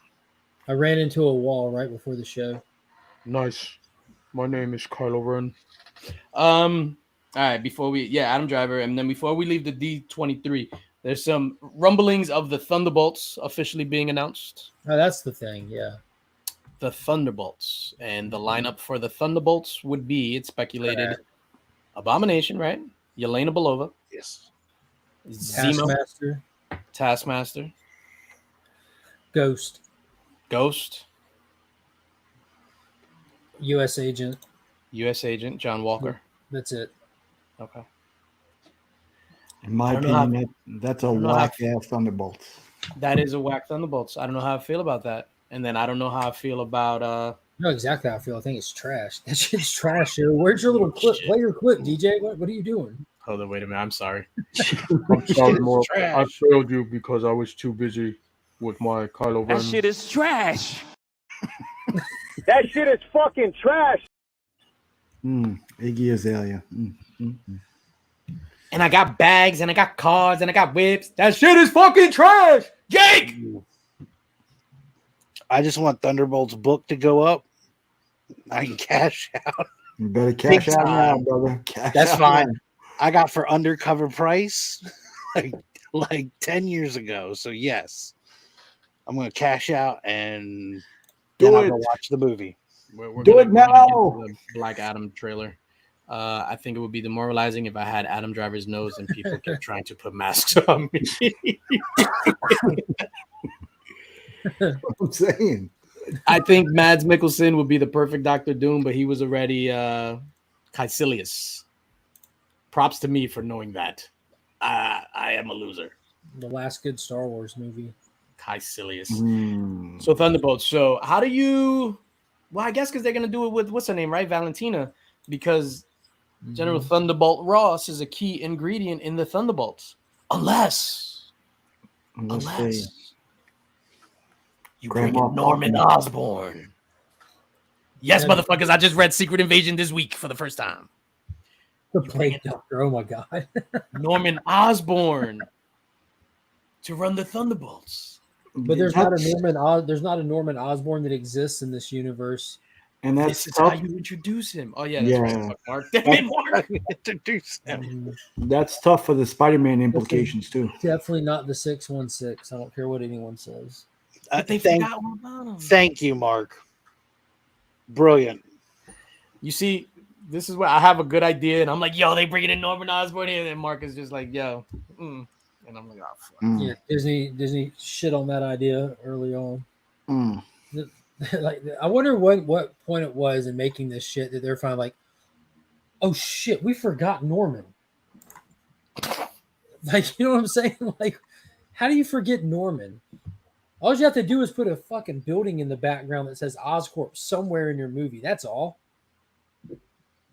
I ran into a wall right before the show. Nice. My name is Kylo Ren. All right, Adam Driver, and then before we leave the D23, there's some rumblings of the Thunderbolts officially being announced. Oh, that's the thing, yeah. The Thunderbolts, and the lineup for the Thunderbolts would be, it's speculated, Abomination, right? Yelena Belova. Yes. Zemo. Taskmaster. Taskmaster. Ghost. Ghost, U.S. agent. U.S. Agent, John Walker. That's it. Okay. In my I don't know how- opinion, that's a I don't know how- whack ass Thunderbolts. That is a whack Thunderbolts. I don't know how I feel about that. And then I don't know how I feel about You know exactly how I feel. I think it's trash. That shit's trash. Dude. Where's your little clip? Shit. Play your clip, DJ. What are you doing? Hold on, wait a minute. I'm sorry. I'm sorry, Mark. I trash. failed you because I was too busy with my Kylo Ren. That shit is trash. That shit is fucking trash. Iggy Azalea. And I got bags and I got cars and I got whips. That shit is fucking trash. Jake! I just want Thunderbolt's book to go up. I can cash out. You better cash Big out now, time. brother. Cash That's out fine. now. I got for undercover price like 10 years ago. So yes, I'm gonna cash out and Do then I'll it. go watch the movie. We're Do it gonna get now. into the Black Adam trailer. I think it would be demoralizing if I had Adam Driver's nose and people kept trying to put masks on me. I'm saying. I think Mads Mikkelsen would be the perfect Doctor Doom, but he was already Caecilius. Props to me for knowing that. I am a loser. The last good Star Wars movie. Caecilius. Mm. So Thunderbolts. So how do you? Well, I guess because they're gonna do it with what's her name, right? Valentina, because General Thunderbolt Ross is a key ingredient in the Thunderbolts, unless you bring Grandma in Norman Faulkner. Osborn. Yes, Yeah. motherfuckers! I just read Secret Invasion this week for the first time. The Plague Doctor. Oh my god. Norman Osborn to run the Thunderbolts. But there's not a That's- Norman. There's not a Norman Osborn that exists in this universe. and This that's is how tough. you introduce him. Oh yeah, that's Yeah. right. Fuck Mark. Damn it, Mark. Introduce him. That's tough for the Spider-Man implications too. Definitely not the 616. I don't care what anyone says. But they Thank, forgot all about him. thank you, Mark. Brilliant. You see, this is where I have a good idea, and I'm like, yo, they bringing in Norman Osborn here, and Mark is just like, yo, and I'm like, oh, fuck. Mm. Yeah, Disney shit on that idea early on. Mm. Like, I wonder what point it was in making this shit that they're finally like, oh shit, we forgot Norman. Like, you know what I'm saying? Like, how do you forget Norman? All you have to do is put a fucking building in the background that says Oscorp somewhere in your movie. That's all.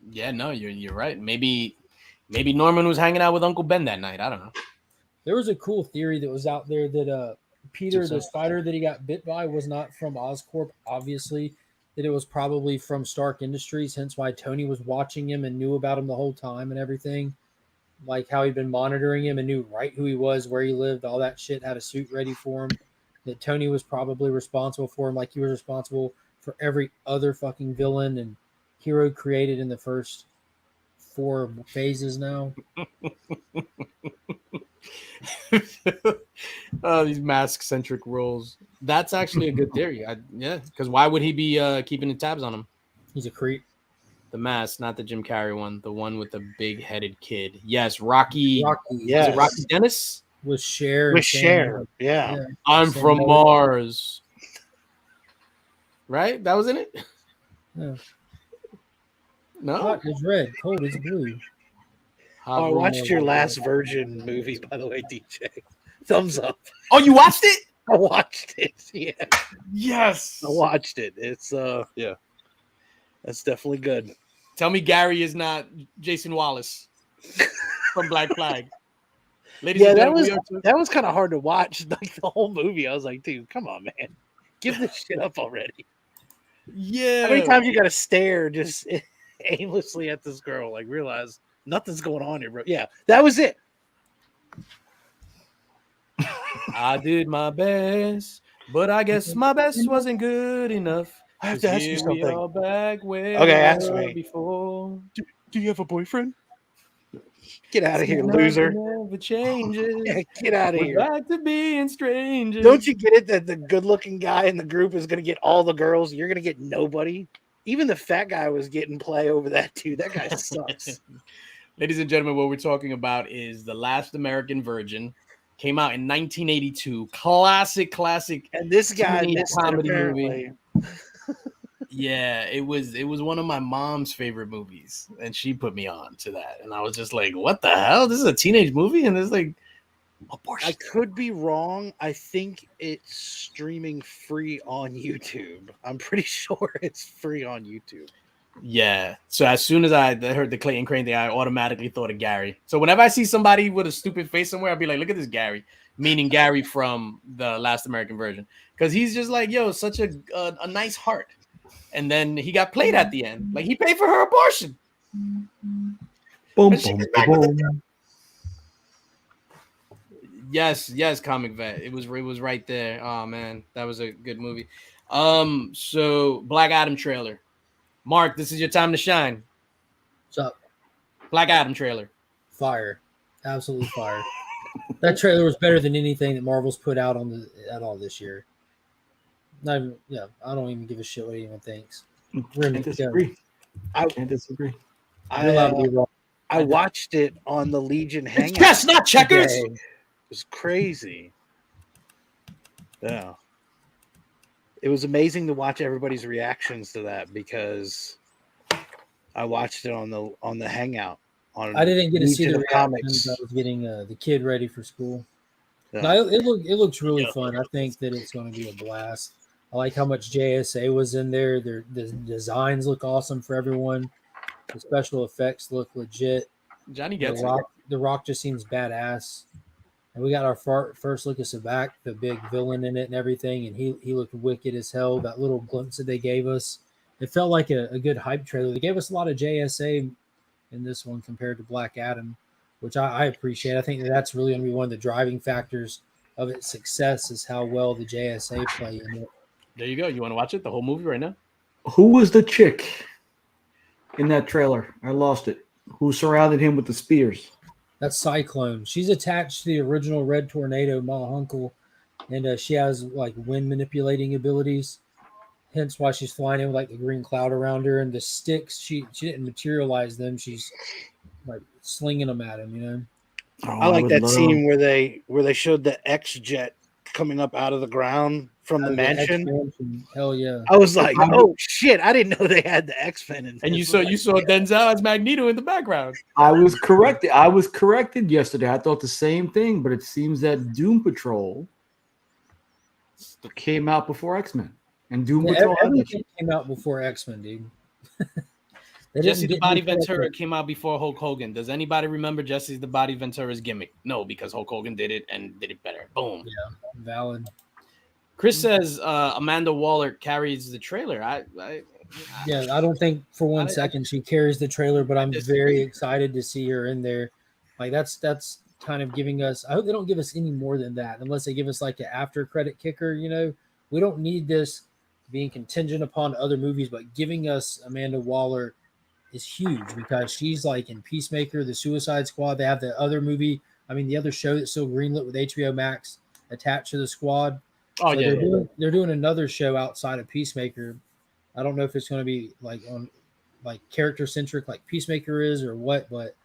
Yeah, no, you're right. Maybe Norman was hanging out with Uncle Ben that night. I don't know. There was a cool theory that was out there that Peter, the spider that he got bit by, was not from Oscorp, obviously, that it was probably from Stark Industries, hence why Tony was watching him and knew about him the whole time and everything. Like how he'd been monitoring him and knew right who he was, where he lived, all that shit, had a suit ready for him. That Tony was probably responsible for him, like he was responsible for every other fucking villain and hero created in the first 4 phases now. These mask-centric roles. That's actually a good theory. Because why would he be keeping the tabs on him? He's a creep. The mask, not the Jim Carrey one, the one with the big-headed kid. Yes, Rocky. Rocky, Yes. Is it Rocky Dennis? with Cher. With and Sam Cher. Elliott. Yeah. I'm Sam from Elliott. Mars. Right? That was in it? Yeah. No? Hot is red, cold is blue. Oh, I watched your Last Virgin movie, by the way, DJ. Thumbs up. Oh, you watched it? I watched it. Yeah. Yes. I watched it. It's yeah. That's definitely good. Tell me Gary is not Jason Wallace from Black Flag. Ladies Yeah, and that gentlemen, was that was kind of hard to watch. Like the whole movie, I was like, dude, come on, man, give this shit up already. yeah. How many times you got to stare just aimlessly at this girl? Like realize nothing's going on here, bro. Yeah, that was it. I did my best, but I guess my best wasn't good enough. I have to ask you 'Cause here we something. are back where Okay, we ask were me. before. Do you have a boyfriend? Get out of here, Nothing loser. Never changes. Yeah, get out of We're here. back to being strangers. Don't you get it that the good-looking guy in the group is going to get all the girls? You're going to get nobody. Even the fat guy was getting play over that too. That guy sucks. Ladies and gentlemen, what we're talking about is The Last American Virgin, Came out in 1982. Classic. And this guy teenage missed it, comedy apparently. Yeah, it was one of my mom's favorite movies, and she put me on to that, and I was just like, "What the hell? This is a teenage movie, and it's like abortion." I could be wrong. I think it's streaming free on YouTube. I'm pretty sure it's free on YouTube. Yeah. So as soon as I heard the Clayton Crane thing, I automatically thought of Gary. So whenever I see somebody with a stupid face somewhere, I'll be like, "Look at this Gary," meaning Gary from the Last American Version, because he's just like, "Yo, such a nice heart." And then he got played at the end. Like he paid for her abortion. Boom, boom, boom. Yes, Comic Vet. It was right there. Oh man, that was a good movie. So Black Adam trailer. Mark, this is your time to shine. What's up? Black Adam trailer. Fire. Absolutely fire. That trailer was better than anything that Marvel's put out at all this year. Not even, I don't even give a shit what anyone thinks. Can't disagree. I can't disagree. I watched it on the Legion Hangout. Yes, not checkers. Today. It was crazy. Yeah. It was amazing to watch everybody's reactions to that because I watched it on the Hangout. I didn't get to see the comics. reactions. I was getting the kid ready for school. Yeah. No, it looks really fun. I think that it's going to be a blast. I like how much JSA was in there. The designs look awesome for everyone. The special effects look legit. Johnny gets The Rock just seems badass. And we got our first look at Sabak, the big villain in it and everything, and he looked wicked as hell. That little glimpse that they gave us, it felt like a good hype trailer. They gave us a lot of JSA in this one compared to Black Adam, which I appreciate. I think that's really going to be one of the driving factors of its success is how well the JSA play in it. There you go. You want to watch it? The whole movie right now? Who was the chick in that trailer? I lost it. Who surrounded him with the spears? That's Cyclone. She's attached to the original Red Tornado, Ma Hunkel, and she has like wind manipulating abilities. Hence why she's flying in with like the green cloud around her. And the sticks, she didn't materialize them. She's like slinging them at him, you know. Oh, I like that scene where they showed the X jet coming up out of the ground from the mansion. Hell yeah! I was like, oh shit! I didn't know they had the X-Men. And you saw Denzel as Magneto in the background. I was corrected yesterday. I thought the same thing, but it seems that Doom Patrol came out before X-Men, and Doom Patrol everything came out before X-Men, dude. Jesse the Body Ventura came out before Hulk Hogan. Does anybody remember Jesse the Body Ventura's gimmick? No, because Hulk Hogan did it and did it better. Boom. Yeah, valid. Chris says Amanda Waller carries the trailer. I don't think for one second she carries the trailer, but I'm very excited to see her in there. Like that's kind of giving us. I hope they don't give us any more than that, unless they give us like an after credit kicker. You know, we don't need this being contingent upon other movies, but giving us Amanda Waller is huge because she's like in Peacemaker, the Suicide Squad. They have the other movie. I mean, the other show that's still greenlit with HBO Max attached to the squad. Oh, so they're doing another show outside of Peacemaker. I don't know if it's going to be like on like character centric like Peacemaker is or what, but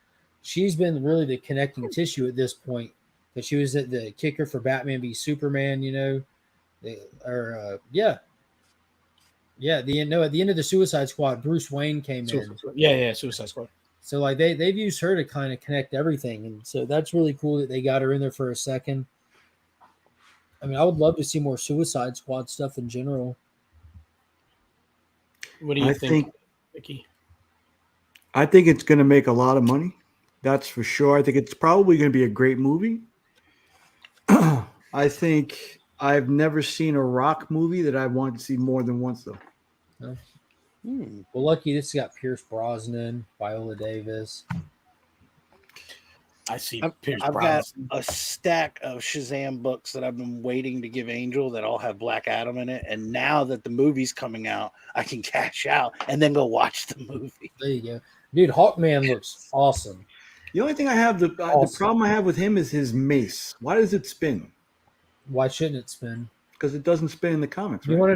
she's been really the connecting tissue at this point because she was at the kicker for Batman v Superman, you know, at the end of the Suicide Squad, Bruce Wayne came in. Suicide Squad. So like they've used her to kind of connect everything, and so that's really cool that they got her in there for a second. I mean, I would love to see more Suicide Squad stuff in general. What do you think, Vicky? I think it's going to make a lot of money. That's for sure. I think it's probably going to be a great movie. I think I've never seen a Rock movie that I want to see more than once, though. No. Well, lucky this got Pierce Brosnan, Viola Davis. I see. I've got a stack of Shazam books that I've been waiting to give Angel that all have Black Adam in it. And now that the movie's coming out, I can cash out and then go watch the movie. There you go. Dude, Hawkman looks awesome. The only thing I have, the problem I have with him is his mace. Why does it spin? Why shouldn't it spin? Because it doesn't spin in the comics. Right? You want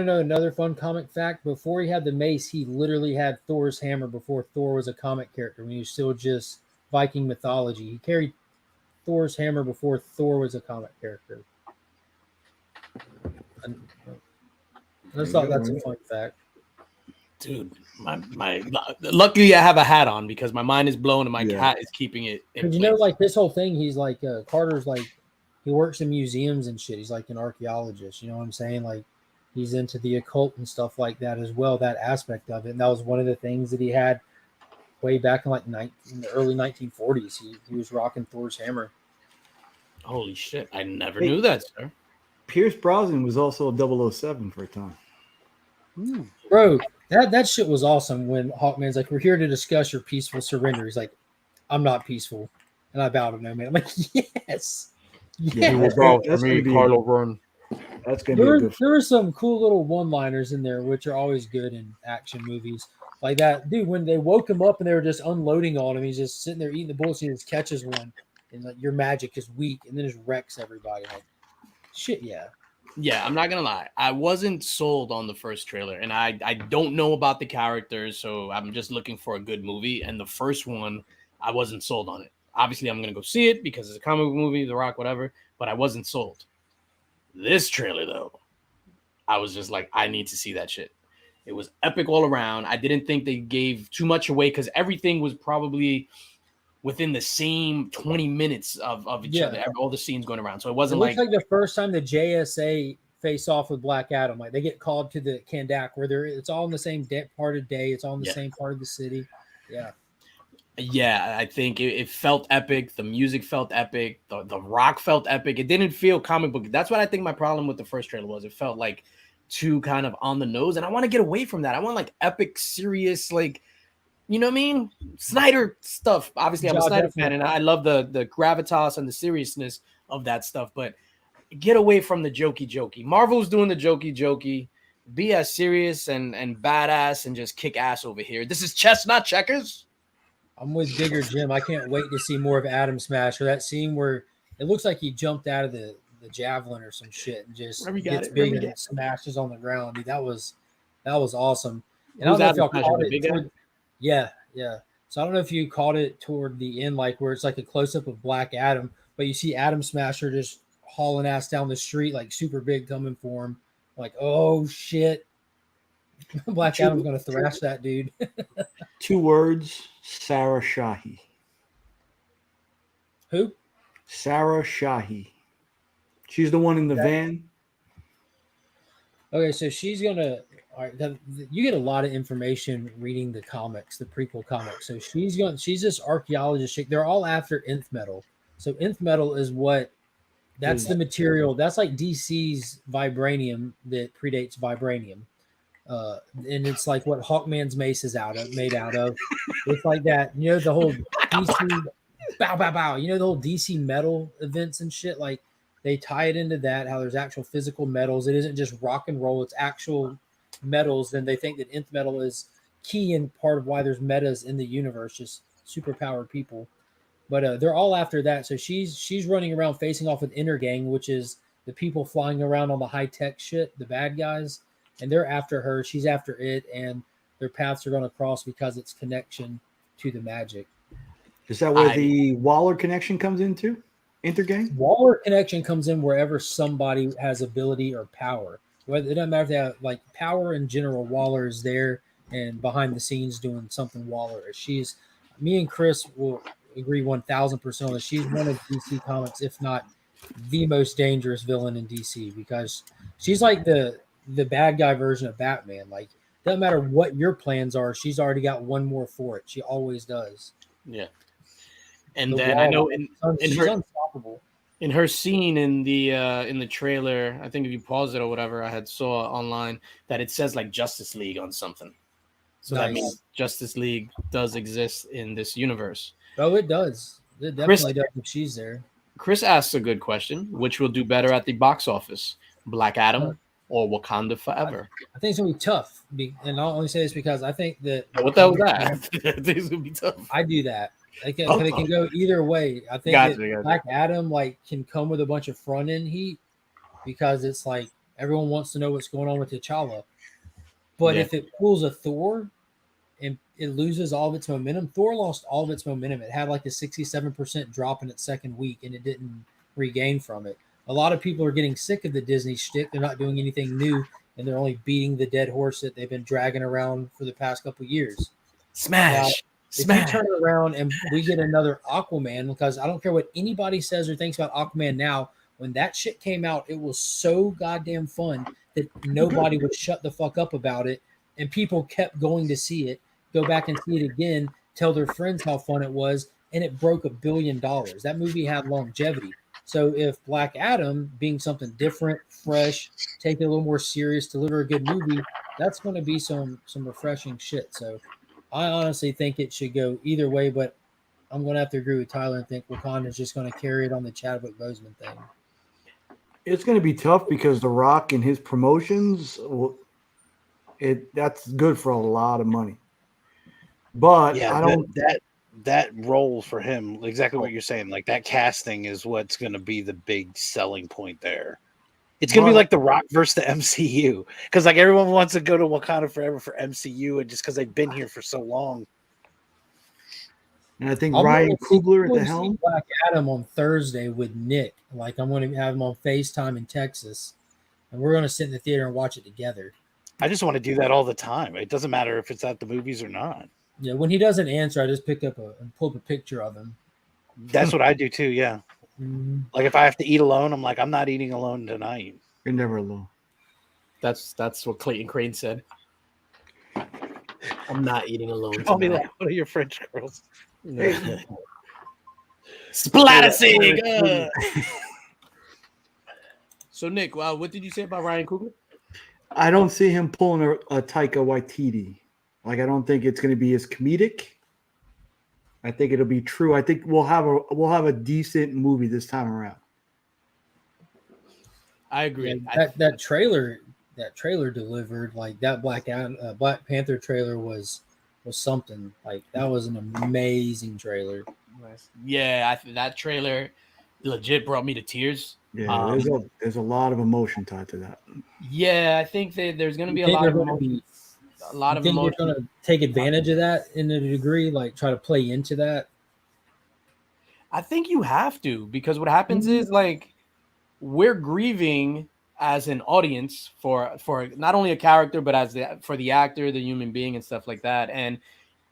to know another fun comic fact? Before he had the mace, he literally had Thor's hammer before Thor was a comic character when he was still just Viking mythology. He carried Thor's hammer before Thor was a comic character. And I just thought that's a fun fact. Dude, my luckily I have a hat on because my mind is blown and my Yeah. hat is keeping it in Because place. like this whole thing, he's like Carter's like he works in museums and shit. He's like an archaeologist. You know what I'm saying? Like he's into the occult and stuff like that as well. That aspect of it, and that was one of the things that he had way back in in the early 1940s. He was rocking Thor's hammer. Holy shit! I never knew that, sir. Pierce Brosnan was also a 007 for a time. Bro, that shit was awesome when Hawkman's like, we're here to discuss your peaceful surrender. He's like, I'm not peaceful. And I bow to no man. I'm like, yes. Yeah, Yes. that's gonna be Kylo Ren. That's gonna be a good. There are some cool little one-liners in there, which are always good in action movies. Like that dude, when they woke him up and they were just unloading on him, he's just sitting there eating the bullets. He just catches one, and like your magic is weak, and then just wrecks everybody. Like, shit, yeah. Yeah, I'm not gonna lie. I wasn't sold on the first trailer, and I don't know about the characters, so I'm just looking for a good movie. And the first one, I wasn't sold on it. Obviously, I'm gonna go see it because it's a comic book movie, The Rock, whatever. But I wasn't sold. This trailer, though, I was just like, I need to see that shit. It was epic all around. I didn't think they gave too much away because everything was probably within the same 20 minutes of each other, all the scenes going around. So it wasn't looks like the first time the JSA face off with Black Adam, like they get called to the Kandak where it's all in the same part of day, it's all in the same part of the city. Yeah, I think it felt epic. The music felt epic. The rock felt epic. It didn't feel comic book. That's what I think my problem with the first trailer was. It felt like too kind of on the nose, and I want to get away from that. I want like epic, serious, like, you know what I mean? Snyder stuff. Obviously, I'm a Snyder fan, and I love the gravitas and the seriousness of that stuff. But get away from the jokey. Marvel's doing the jokey. Be as serious and badass and just kick ass over here. This is chess, not checkers. I'm with Digger Jim. I can't wait to see more of Atom Smash, or that scene where it looks like he jumped out of the javelin or some shit and just gets big and smashes on the ground. Dude, that was awesome. And I don't know if y'all caught it. Yeah. So I don't know if you caught it toward the end, like where it's like a close up of Black Adam, but you see Atom Smasher just hauling ass down the street, like super big coming for him. Like, oh shit. Black Adam's gonna thrash that dude. 2 words: Sarah Shahi. Who? Sarah Shahi. She's the one in the van. Okay, so she's gonna. All right, you get a lot of information reading the comics, the prequel comics. So she's this archaeologist chick. They're all after nth metal. So nth metal is what. That's the material. That's like DC's vibranium that predates vibranium. And it's like what Hawkman's mace is made out of. It's like that, you know, the whole DC bow. You know, the whole DC metal events and shit. Like they tie it into that, how there's actual physical metals. It isn't just rock and roll, it's actual metals. And they think that nth metal is key and part of why there's metas in the universe, just super powered people. But they're all after that. So she's running around facing off with Intergang, which is the people flying around on the high tech shit, the bad guys. And they're after her. She's after it, and their paths are going to cross because it's connection to the magic. Is that where the Waller connection comes into? Intergang? Waller connection comes in wherever somebody has ability or power. Whether it doesn't matter if they have like power in general. Waller is there and behind the scenes doing something Waller. Me and Chris will agree 1,000% on this. She's one of DC Comics, if not the most dangerous villain in DC, because she's like the bad guy version of Batman. Like, doesn't matter what your plans are, she's already got one more for it. She always does. Yeah. And then I know she's unstoppable. In her scene in the trailer, I think if you pause it or whatever, I had saw online that it says like Justice League on something. So that means Justice League does exist in this universe. Oh, it does. It definitely does if she's there. Chris asks a good question. Which will do better at the box office? Black Adam or Wakanda Forever? I think it's going to be tough. And I'll only say this because I think that... What the hell was that? I think it's going to be tough. I do that. It can go either way. I think that Black Adam can come with a bunch of front-end heat because it's like everyone wants to know what's going on with T'Challa. But if it pulls a Thor, and it loses all of its momentum. Thor lost all of its momentum. It had like a 67% drop in its second week, and it didn't regain from it. A lot of people are getting sick of the Disney shtick. They're not doing anything new, and they're only beating the dead horse that they've been dragging around for the past couple of years. Smash. If you turn around and we get another Aquaman, because I don't care what anybody says or thinks about Aquaman now, when that shit came out, it was so goddamn fun that nobody would shut the fuck up about it. And people kept going to see it, go back and see it again, tell their friends how fun it was, and it broke $1 billion. That movie had longevity. So if Black Adam, being something different, fresh, take it a little more serious, deliver a good movie, that's going to be some refreshing shit. So I honestly think it should go either way, but I'm going to have to agree with Tyler and think Wakanda's just going to carry it on the Chadwick Boseman thing. It's going to be tough because The Rock and his promotions, that's good for a lot of money. But Yeah, I don't. That role for him, exactly what you're saying, like that casting is what's going to be the big selling point there. It's going to be like The Rock versus the MCU, because like everyone wants to go to Wakanda Forever for MCU, and just because they've been here for so long. And I think Ryan Coogler at the helm. Black Adam on Thursday with Nick. Like I'm going to have him on FaceTime in Texas, and we're going to sit in the theater and watch it together. I just want to do that all the time. It doesn't matter if it's at the movies or not. Yeah, when he doesn't answer, I just pick up and pull up a picture of him. That's what I do too. Yeah. Mm-hmm. Like if I have to eat alone, I'm like, I'm not eating alone tonight. You're never alone. That's what Clayton Crane said. I'm not eating alone. Call me like one of your French girls. Splattersig. So Nick, what did you say about Ryan Coogler? I don't see him pulling a Taika Waititi. Like I don't think it's going to be as comedic. I think it'll be true. I think we'll have a decent movie this time around. I agree. Yeah, that trailer delivered. Like that Black Panther trailer was something. Like that was an amazing trailer. Yeah, that trailer legit brought me to tears. Yeah, there's a lot of emotion tied to that. Yeah, I think that there's going to be a lot of emotion. A lot of emotion. They're going to take advantage of that in a degree, like try to play into that. I think you have to, because what happens is like we're grieving as an audience for not only a character, but for the actor, the human being, and stuff like that. And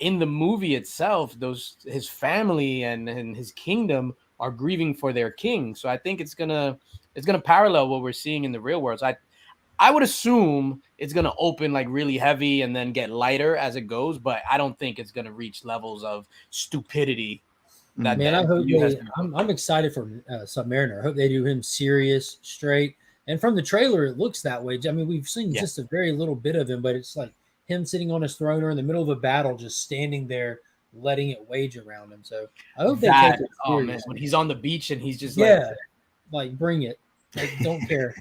in the movie itself, his family and his kingdom are grieving for their king. So I think it's gonna parallel what we're seeing in the real world. So I would assume it's going to open like really heavy and then get lighter as it goes, but I don't think it's going to reach levels of stupidity. I hope I'm excited for Submariner. I hope they do him serious, straight. And from the trailer, it looks that way. I mean, we've seen just a very little bit of him, but it's like him sitting on his throne or in the middle of a battle, just standing there, letting it wage around him. So I hope they take it serious. Oh man, when he's on the beach and he's just like bring it. Like, don't care.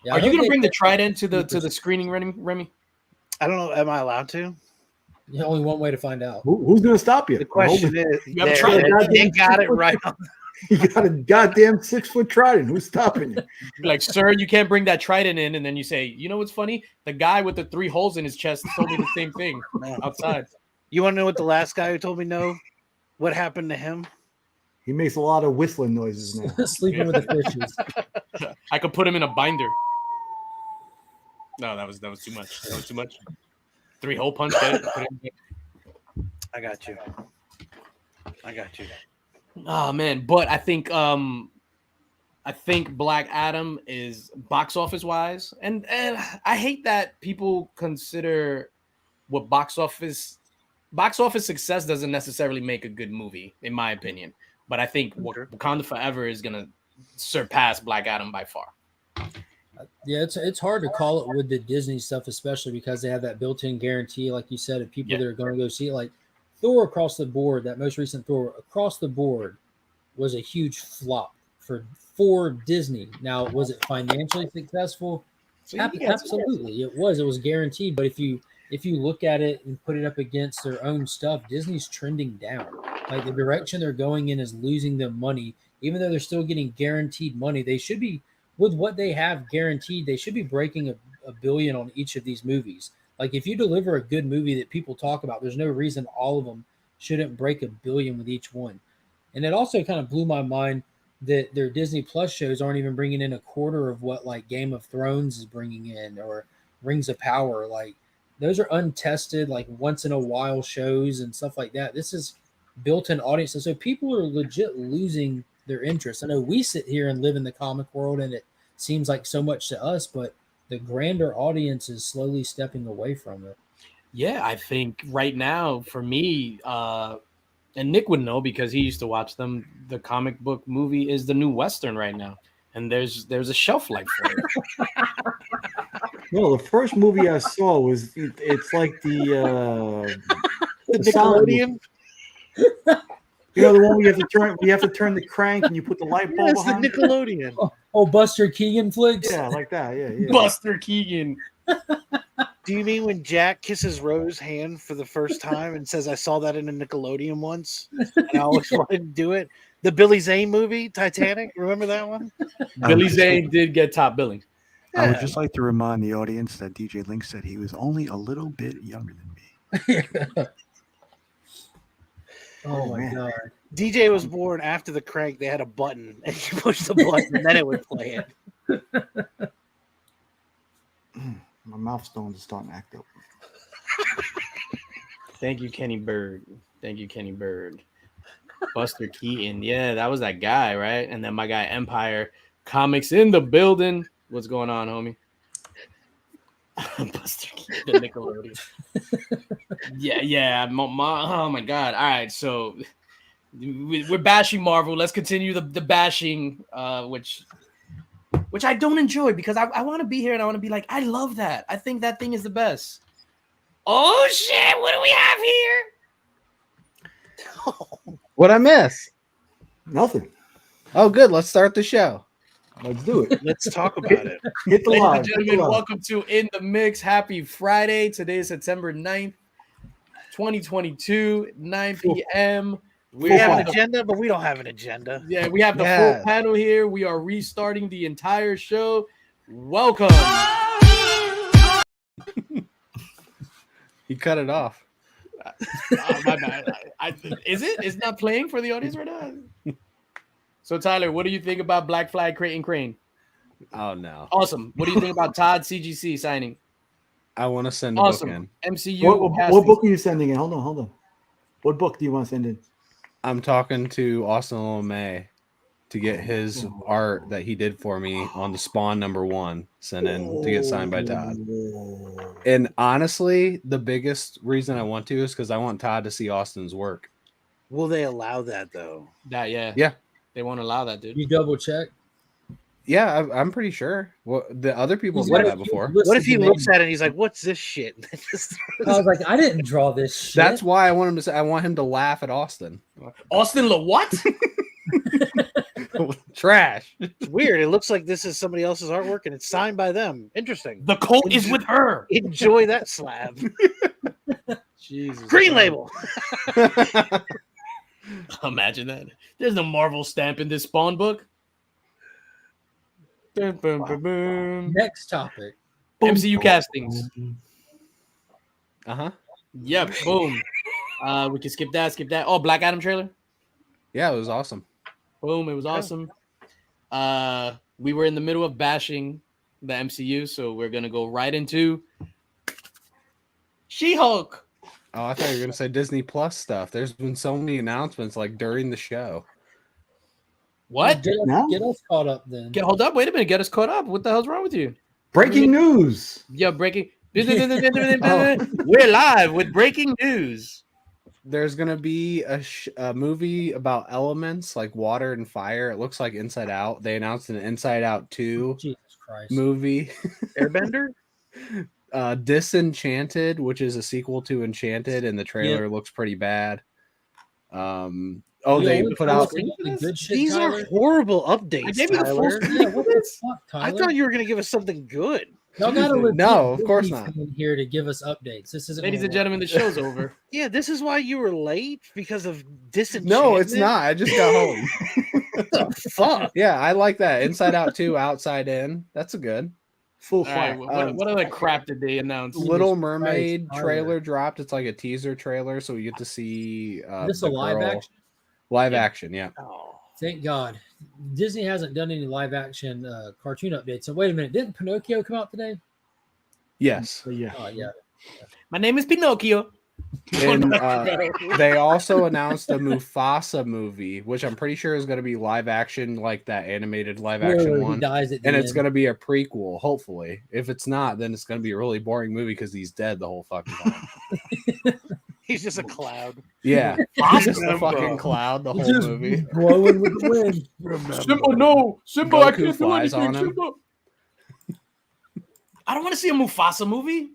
Yeah, are you gonna bring the trident to the screening, Remy? I don't know. Am I allowed to? Yeah, only one way to find out. Who's gonna stop you? The question is, you have a trident. They got it right. You got a goddamn 6-foot trident. Who's stopping you? You're like, sir, you can't bring that trident in. And then you say, you know what's funny? The guy with the 3 holes in his chest told me the same thing outside. You want to know what the last guy who told me no? What happened to him? He makes a lot of whistling noises now. Sleeping with the fishes. I could put him in a binder. No, that was too much. That was too much. 3-hole punch. I got you. Oh man, but I think Black Adam is box office wise, and I hate that people consider what box office success doesn't necessarily make a good movie, in my opinion. But I think Wakanda Forever is gonna surpass Black Adam by far. Yeah, it's hard to call it with the Disney stuff, especially because they have that built-in guarantee, like you said, of people that are going to go see it. Like Thor across the board, that most recent Thor across the board was a huge flop for Disney. Now, was it financially successful? Absolutely, it was. It was guaranteed. But if you look at it and put it up against their own stuff, Disney's trending down. Like the direction they're going in is losing them money, even though they're still getting guaranteed money. They should be. With what they have guaranteed, they should be breaking a billion on each of these movies. Like if you deliver a good movie that people talk about, there's no reason all of them shouldn't break $1 billion with each one. And it also kind of blew my mind that their Disney Plus shows aren't even bringing in a quarter of what like Game of Thrones is bringing in or Rings of Power. Like those are untested, like once in a while shows and stuff like that. This is built-in audience, and so people are legit losing their interest. I know we sit here and live in the comic world, and it seems like so much to us, but the grander audience is slowly stepping away from it. Yeah, I think right now for me, and Nick would know because he used to watch them. The comic book movie is the new Western right now, and there's a shelf life for it. No, the first movie I saw was it's like the Nickelodeon. You know the one we have to turn the crank and you put the light bulb That's the behind. Nickelodeon. Oh, Buster Keegan flicks. Yeah, like that. Yeah. Buster Keegan. Do you mean when Jack kisses Rose's hand for the first time and says, "I saw that in a Nickelodeon once, and I always wanted to do it"? The Billy Zane movie, Titanic. Remember that one? Billy Zane did get top billing. I would just like to remind the audience that DJ Linx said he was only a little bit younger than me. Oh my man. god. DJ was born after the crank. They had a button, and you push the button, and then it would play it. My mouth's starting to act up. Thank you, Kenny Bird. Buster Keaton. Yeah, that was that guy, right? And then my guy Empire Comics in the building. What's going on, homie? Buster Keaton, the Nickelodeon. Yeah. Oh my god. All right, so we're bashing Marvel. Let's continue the bashing, which I don't enjoy because I want to be here and I want to be like, I love that. I think that thing is the best. Oh shit! What do we have here? What'd I miss? Nothing. Oh, good. Let's start the show. Let's do it. Let's talk about it. Hit the Ladies live. and gentlemen, welcome to In the Mix. Happy Friday. Today is September 9th, 2022, 9 p.m. We have an agenda, but we don't have an agenda. Yeah, we have the full panel here. We are restarting the entire show. Welcome. You cut it off. My bad. Is it? It's not playing for the audience right now? So, Tyler, what do you think about Black Flag Crate Crane? Oh, no. Awesome. What do you think about Todd CGC signing? I want to send a Awesome. book in. MCU. What book are you sending in? Hold on. What book do you want to send in? I'm talking to Austin LeMay to get his art that he did for me on the Spawn #1 sent in to get signed by Todd. And honestly, the biggest reason I want to is because I want Todd to see Austin's work. Will they allow that though? Yeah. They won't allow that, dude. You double check. Yeah, I'm pretty sure. Well, the other people have done that before. What if he looks at it and he's like, "What's this shit?" I was like, I didn't draw this shit. That's why I want him to say. I want him to laugh at Austin. Austin what? Trash. It's weird. It looks like this is somebody else's artwork and it's signed by them. Interesting. The cult is with her. Enjoy that slab. Jesus. Green label. Imagine that. There's no Marvel stamp in this Spawn book. Boom, boom, boom, boom. Next topic. MCU castings. Uh-huh. Yep, boom. We can skip that. Oh, Black Adam trailer. Yeah, it was awesome. Boom, it was awesome. We were in the middle of bashing the MCU, so we're gonna go right into She-Hulk. Oh, I thought you were gonna say Disney Plus stuff. There's been so many announcements like during the show. What? Get us caught up then. Hold up, wait a minute. Get us caught up. What the hell's wrong with you? Breaking news. Yeah, breaking. We're live with breaking news. There's gonna be a movie about elements like water and fire. It looks like Inside Out. They announced an Inside Out 2 Jesus Christ. movie. Airbender? Disenchanted, which is a sequel to Enchanted, and the trailer looks pretty bad. They put out. good shit. These Tyler? are horrible updates. I gave you the full Tyler. screen. Yeah, what the fuck, I Tyler? thought you were going to give us something good. Y'all gotta No, of course not. In here to give us updates. This isn't. Ladies gonna and gentlemen, the show's over. Yeah, this is why you were late because of disenchantment. No, it's not. I just got home. What the fuck? Yeah, I like that. Inside Out 2, Outside In. That's a good. Full All right, flight. what other crap did they announce? Little Jesus Mermaid Christ, trailer dropped. It's like a teaser trailer, so we get to see Is this the a live girl. action? Live action, yeah. Oh, Thank God. Disney hasn't done any live action cartoon updates. So wait a minute, didn't Pinocchio come out today? Yes. Yeah. Oh yeah. My name is Pinocchio. And they also announced a Mufasa movie, which I'm pretty sure is going to be live action, like that animated live action Spoiler, he one. dies at the And it's end. going to be a prequel, hopefully. If it's not, then it's going to be a really boring movie because he's dead the whole fucking time. he's just a cloud. Yeah, he's just a Remember. fucking cloud the He's whole just movie. glowing with the wind. Simba, no, Simba, I Goku can't do flies anything. on him. Simba. I don't want to see a Mufasa movie.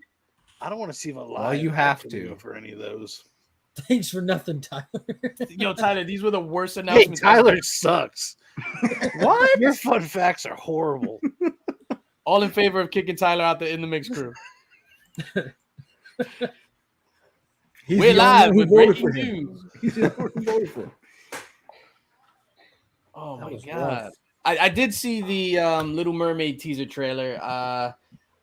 I don't want to see a live. Well, you have action to. movie for any of those. Thanks for nothing, Tyler. Yo, Tyler, these were the worst Hey, announcements. Tyler sucks. What? Your fun facts are horrible. All in favor of kicking Tyler out the In the Mix crew. He's We're the only live one who with voted breaking for him. news. He's the only one who voted for him. Oh That my was god! rough. I did see the Little Mermaid teaser trailer.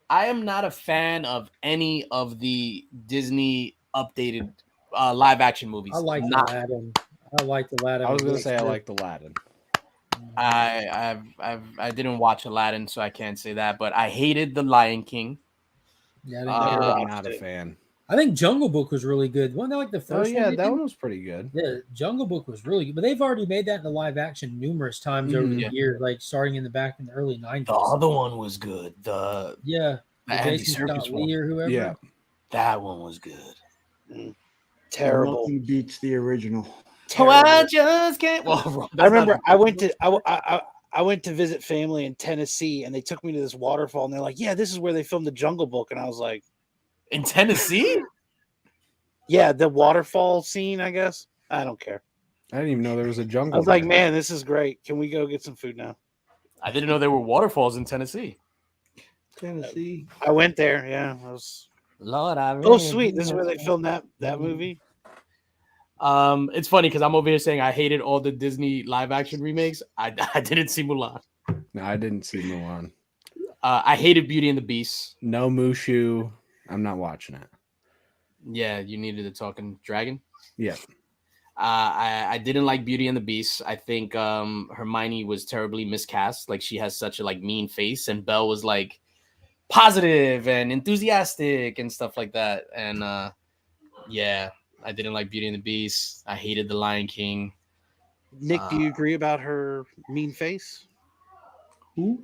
I am not a fan of any of the Disney updated live action movies. I like Not. Aladdin. I like Aladdin. I was going to say I liked Aladdin. I didn't watch Aladdin, so I can't say that. But I hated The Lion King. Yeah, I didn't I'm get it. not a fan. I think Jungle Book was really good. Wasn't that like the Oh, first yeah, one? they that did? one was pretty good. Yeah, Jungle Book was really good, but they've already made that into live action numerous times over the Yeah. years, like starting in the early 90s. The other one was good. The Yeah, the Andy Jason Serkis Scott one. Lee or whoever. Yeah. That one was good. Terrible. Nothing beats the original. Oh, I just can't. Well, I remember I went to visit family in Tennessee, and they took me to this waterfall, and they're like, "Yeah, this is where they filmed the Jungle Book," and I was like, in Tennessee. "Yeah, the waterfall scene, I guess." I don't care. I didn't even know there was a jungle. I was like, there. "Man, this is great. Can we go get some food now?" I didn't know there were waterfalls in Tennessee. Tennessee. I went there. Yeah, I was. Lord, I Oh, sweet! This is where they filmed that movie. It's funny because I'm over here saying I hated all the Disney live action remakes. I didn't see Mulan. No, I didn't see Mulan. I hated Beauty and the Beast. No Mushu. I'm not watching it. Yeah, you needed a talking dragon. Yeah. I didn't like Beauty and the Beast. I think Hermione was terribly miscast. Like she has such a mean face, and Belle was like positive and enthusiastic and stuff like that. And yeah, I didn't like Beauty and the Beast. I hated The Lion King. Nick, do you agree about her mean face? Who?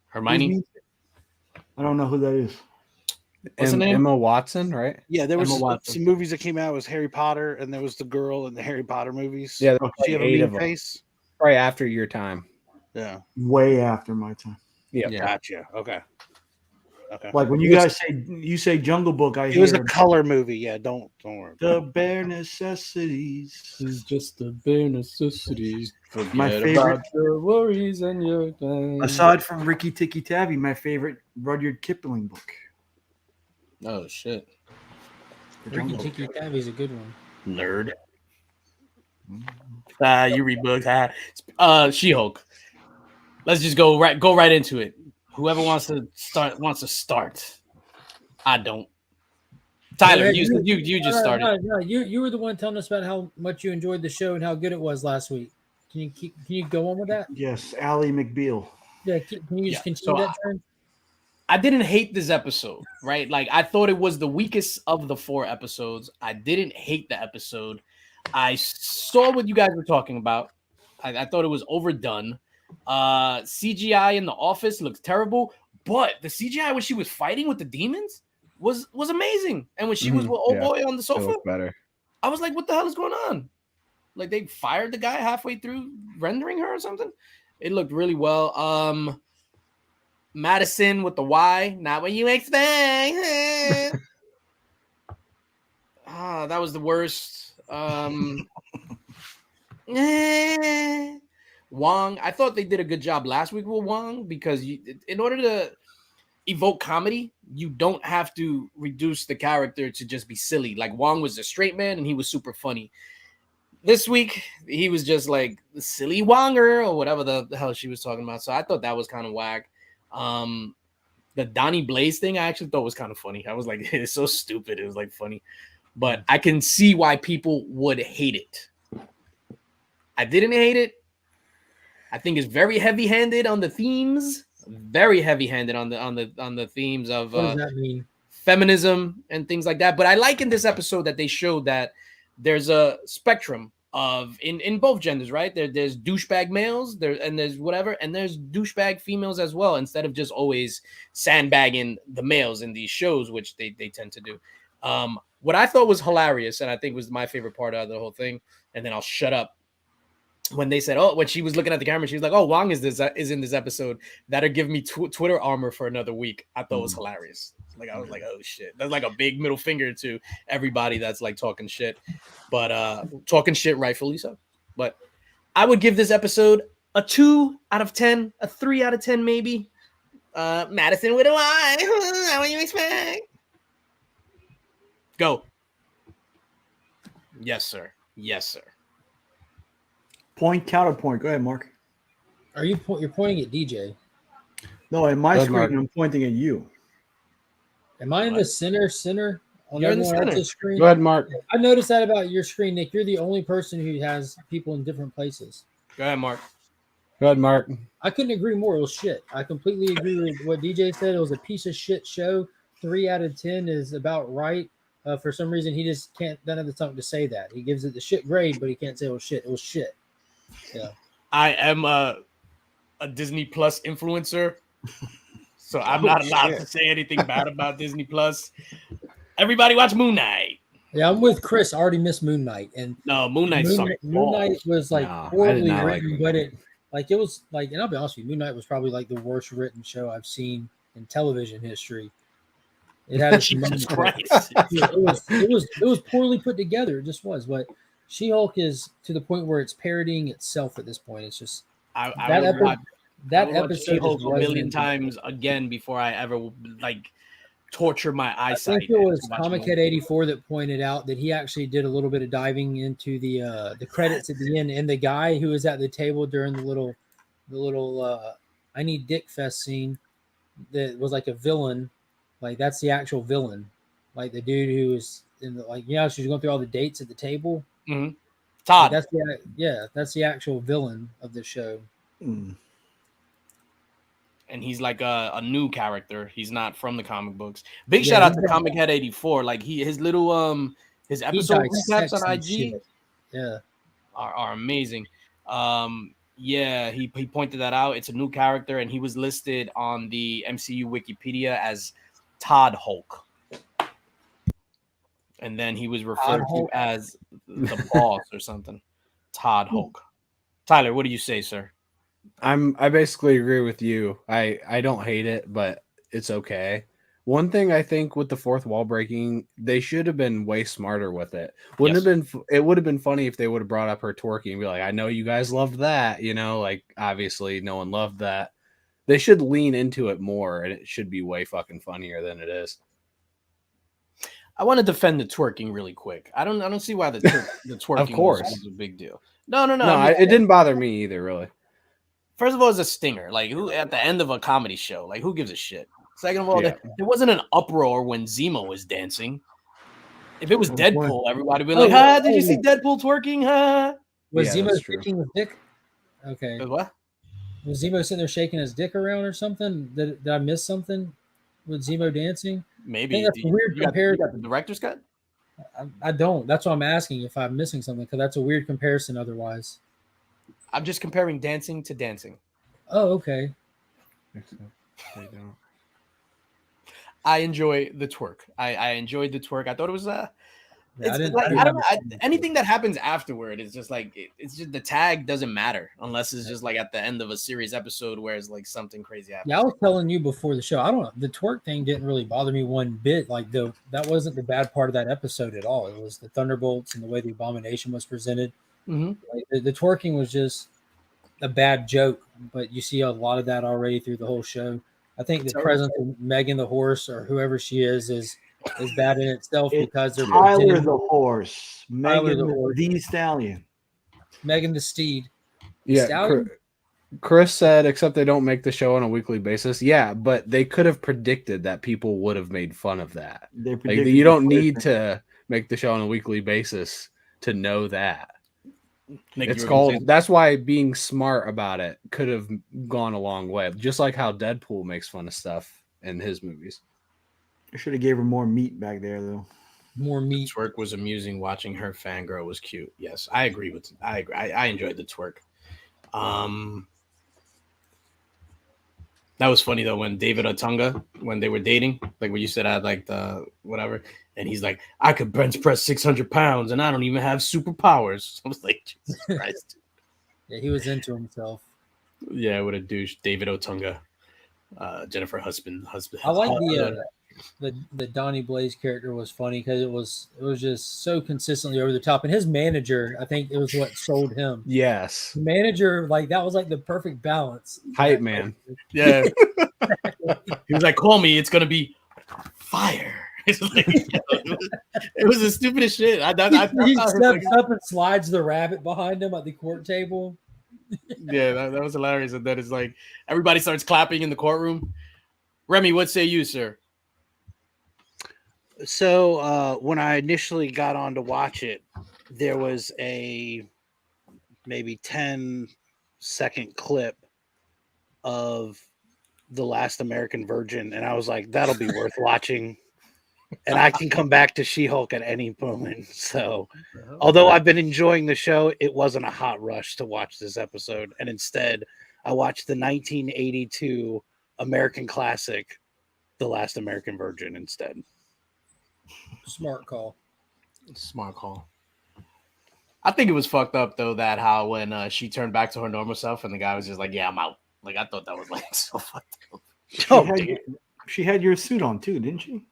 Hermione. I don't know who that is. What's her name? Emma Watson, right? Yeah, there was Emma Watson. some movies that came out. It was Harry Potter, and there was the girl in the Harry Potter movies. Yeah, there she were had a like 8 mean of them. face. Right after your time. Yeah, Way after my time. Yeah. gotcha. Okay. Like when you guys say Jungle Book, I It hear was a color movie. Yeah, don't worry. the bare necessities. This is just the bare necessities. Forget My favorite- about your worries and your pain. Aside from Ricky Tikki Tavi, my favorite Rudyard Kipling book. Oh shit, Ricky Tikki Tavi's a good one. nerd. You read books. She-Hulk. Let's just go right into it. Whoever wants to start. I don't. Tyler, you just started. No, you were the one telling us about how much you enjoyed the show and how good it was last week. Can you go on with that? Yes, Ally McBeal. Yeah, can you just so continue that trend? I didn't hate this episode, right? Like I thought it was the weakest of the 4 episodes. I didn't hate the episode. I saw what you guys were talking about. I thought it was overdone. CGI in the office looks terrible, but the CGI when she was fighting with the demons was amazing. And when she was with old boy on the It sofa, looked better. I was like, what the hell is going on? Like they fired the guy halfway through rendering her or something. It looked really well. Madison with the Y, not what you expect. That was the worst. Wong, I thought they did a good job last week with Wong because in order to evoke comedy, you don't have to reduce the character to just be silly. Like Wong was a straight man and he was super funny. This week, he was just like the silly Wonger or whatever the hell she was talking about. So I thought that was kind of whack. The Donnie Blaze thing, I actually thought was kind of funny. I was like, it's so stupid. It was like funny, but I can see why people would hate it. I didn't hate it. I think it's very heavy-handed on the themes. Very heavy-handed on the themes of What does that mean? feminism and things like that. But I like in this episode that they showed that there's a spectrum of in both genders, right? There's douchebag males, there's whatever, and there's douchebag females as well, instead of just always sandbagging the males in these shows, which they tend to do. What I thought was hilarious, and I think was my favorite part of the whole thing, and then I'll shut up. When they said, when she was looking at the camera, she was like, "Oh, Wong is in this episode. That'll give me Twitter armor for another week." I thought it was hilarious. Like I was like, "Oh shit!" That's like a big middle finger to everybody that's like talking shit, but talking shit rightfully so. But I would give this episode a 2 out of 10, a 3 out of 10 maybe. Madison with a Y. How would you expect? Go. Yes, sir. Yes, sir. Point, counterpoint. Go ahead, Mark. Are you're pointing at DJ? No, in my Go ahead, screen, Mark. I'm pointing at you. Am I in the center on You're in the everyone center. else's screen? Go ahead, Mark. I noticed that about your screen, Nick. You're the only person who has people in different places. Go ahead, Mark. Go ahead, Mark. I couldn't agree more. It was shit. I completely agree with what DJ said. It was a piece of shit show. 3 out of 10 is about right. For some reason, he just doesn't have the tongue to say that. He gives it the shit grade, but he can't say it was shit. It was shit. Yeah. I am a Disney Plus influencer, so I'm not allowed to say anything bad about Disney Plus. Everybody watch Moon Knight. Yeah, I'm with Chris. I already missed Moon Knight, and No, Moon Knight sucked. Moon Knight was like No, I did horribly not like written, Moon but Knight. it was like, and I'll be honest with you, Moon Knight was probably like the worst written show I've seen in television history. It had its Jesus moments. Christ. It was poorly put together. It just was, but She-Hulk is to the point where it's parodying itself at this point. It's just I that would watch episode She-Hulk is a million resonant. times again before I ever like torture my I eyesight. think it was to watch Comic She-Hulk. Head 84 that pointed out that he actually did a little bit of diving into the credits at the end, and the guy who was at the table during the little I Need Dick Fest scene that was like a villain, like that's the actual villain, like the dude who was in the she's going through all the dates at the table. Mhm. Todd. That's the actual villain of the show. Mm. And he's like a new character. He's not from the comic books. Big shout out to Comic Head 84. Like his little his episode recaps on IG shit. Yeah. are amazing. Yeah, he pointed that out. It's a new character, and he was listed on the MCU Wikipedia as Todd Hulk. And then he was referred to as the boss or something. Todd Hulk. Tyler, what do you say, sir? I basically agree with you. I don't hate it, but it's okay. One thing I think with the fourth wall breaking, they should have been way smarter with it. It would have been funny if they would have brought up her twerking and be like, I know you guys loved that, like obviously no one loved that. They should lean into it more, and it should be way fucking funnier than it is. I want to defend the twerking really quick. I don't see why the twerking Of course. was a big deal. No. It didn't bother me either, really. First of all, it's a stinger. Like, who at the end of a comedy show? Like, who gives a shit? Second of all, Yeah. there wasn't an uproar when Zemo was dancing. If it was Deadpool, everybody would be like, did you see Deadpool twerking? Was Yeah, Zemo that's true. shaking his dick? Okay. What? Was Zemo sitting there shaking his dick around or something? Did I miss something with Zemo dancing? Maybe. I think that's a weird You got comparison. the director's cut? I don't. That's why I'm asking if I'm missing something, because that's a weird comparison otherwise. I'm just comparing dancing to dancing. Oh, okay. I enjoy the twerk. I enjoyed the twerk. I thought it was Yeah, anything that happens afterward is just like it's just the tag doesn't matter unless it's just like at the end of a series episode where it's like something crazy happens. Yeah, I was telling you before the show. I don't know. The twerk thing didn't really bother me one bit. Like that wasn't the bad part of that episode at all. It was the Thunderbolts and the way the Abomination was presented. Mm-hmm. Like, the twerking was just a bad joke, but you see a lot of that already through the whole show. I think the presence of Megan the horse or whoever she is bad in itself because they're Tyler the horse, Tyler Megan the horse. the stallion, Megan the steed. Yeah, Stallion? Chris said, except they don't make the show on a weekly basis. Yeah, but they could have predicted that people would have made fun of that. They Like, predicted you don't the need to make the show on a weekly basis to know that. Nick, It's you were gonna say called. That's why being smart about it could have gone a long way. Just like how Deadpool makes fun of stuff in his movies. I should have gave her more meat back there though. More meat. twerk was amusing. Watching her fangirl was cute. Yes, I agree with. I agree. I enjoyed the twerk. That was funny though when David Otunga, when they were dating, like when you said I like the whatever, and he's like, I could bench press 600 pounds and I don't even have superpowers. I was like, Jesus Christ. Yeah, he was into himself. Yeah, what a douche. David Otunga, Jennifer husband. I like the Donnie Blaze character was funny because it was just so consistently over the top, and his manager, I think it was what sold him. Yes, manager, like that was like the perfect balance. Hype man. Yeah, he was like, call me. It's gonna be fire. It was the stupidest shit. He steps up and slides the rabbit behind him at the court table. Yeah, that was hilarious. And then it's like everybody starts clapping in the courtroom. Remy, what say you, sir? So when I initially got on to watch it, there was a maybe 10-second clip of The Last American Virgin, and I was like, that'll be worth watching. And I can come back to She-Hulk at any moment. So although I've been enjoying the show, it wasn't a hot rush to watch this episode. And instead, I watched the 1982 American classic, The Last American Virgin, instead. Smart call. Smart call. I think it was fucked up though that how when she turned back to her normal self and the guy was just like, "Yeah, I'm out." Like I thought that was like so fucked up. She had your suit on too, didn't she?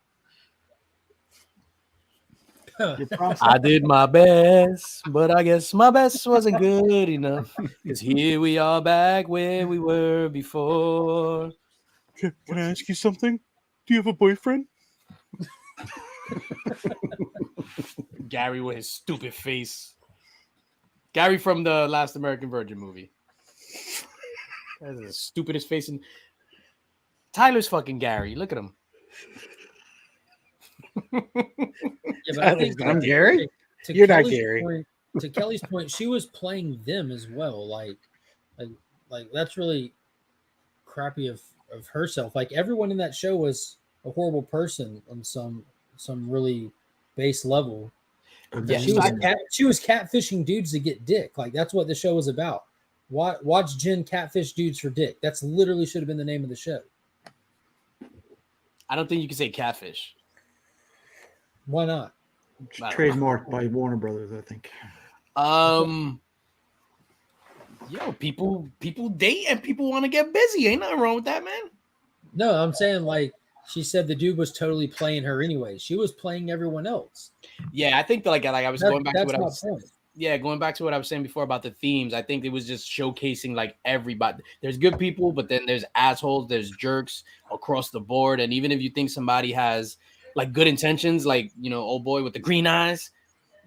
I did my best, but I guess my best wasn't good enough. Because here we are back where we were before. Can I ask you something? Do you have a boyfriend? Gary with his stupid face. Gary from the Last American Virgin movie. That's the stupidest face. And Tyler's fucking Gary. Look at him. Yeah, but I think I'm Gary. You're not Gary. Point, to Kelly's point, she was playing them as well. Like that's really crappy of herself. Like everyone in that show was a horrible person on some really base level. Yeah, she was catfishing dudes to get dick. Like that's what the show was about. Watch Jen catfish dudes for dick. That's literally should have been the name of the show. I don't think you can say catfish. Why not? It's trademarked by Warner Brothers, I think. Yo, people date and people want to get busy. Ain't nothing wrong with that, man. No, I'm saying like she said the dude was totally playing her anyway. She was playing everyone else. Yeah, I think that I was going back to what I was point. Yeah, going back to what I was saying before about the themes, I think it was just showcasing like everybody. There's good people, but then there's assholes, there's jerks across the board. And even if you think somebody has like good intentions, like old boy with the green eyes,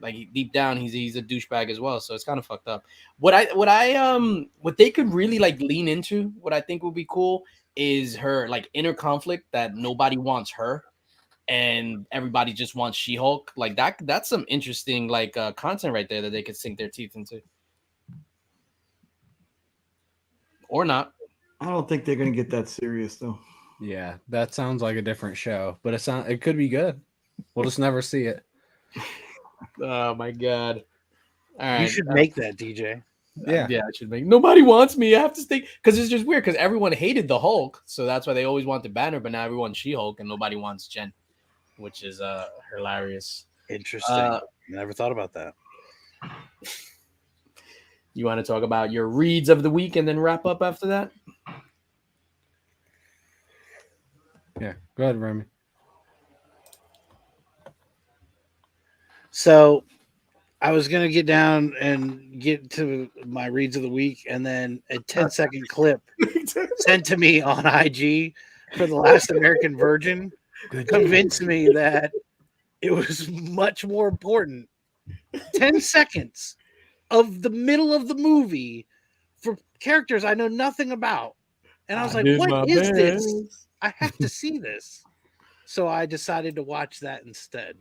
like deep down he's a douchebag as well. So it's kind of fucked up. What they could really like lean into, what I think would be cool is her like inner conflict that nobody wants her and everybody just wants She-Hulk. Like that's some interesting like content right there that they could sink their teeth into. Or not. I don't think they're gonna get that serious though. Yeah, that sounds like a different show, but it could be good. We'll just never see it. Oh my god. All right. You should make that, DJ. Yeah, I should make. Nobody wants me. I have to stay because it's just weird because everyone hated the Hulk, so that's why they always want the Banner, but now everyone's She-Hulk and nobody wants Jen, which is hilarious. Interesting. Never thought about that. You want to talk about your reads of the week and then wrap up after that? Yeah, go ahead, Remy. So I was going to get down and get to my reads of the week, and then a 10-second clip sent to me on IG for The Last American Virgin convinced me that it was much more important. 10 seconds of the middle of the movie for characters I know nothing about. And I was like, did what my is this? best. I have to see this. So I decided to watch that instead.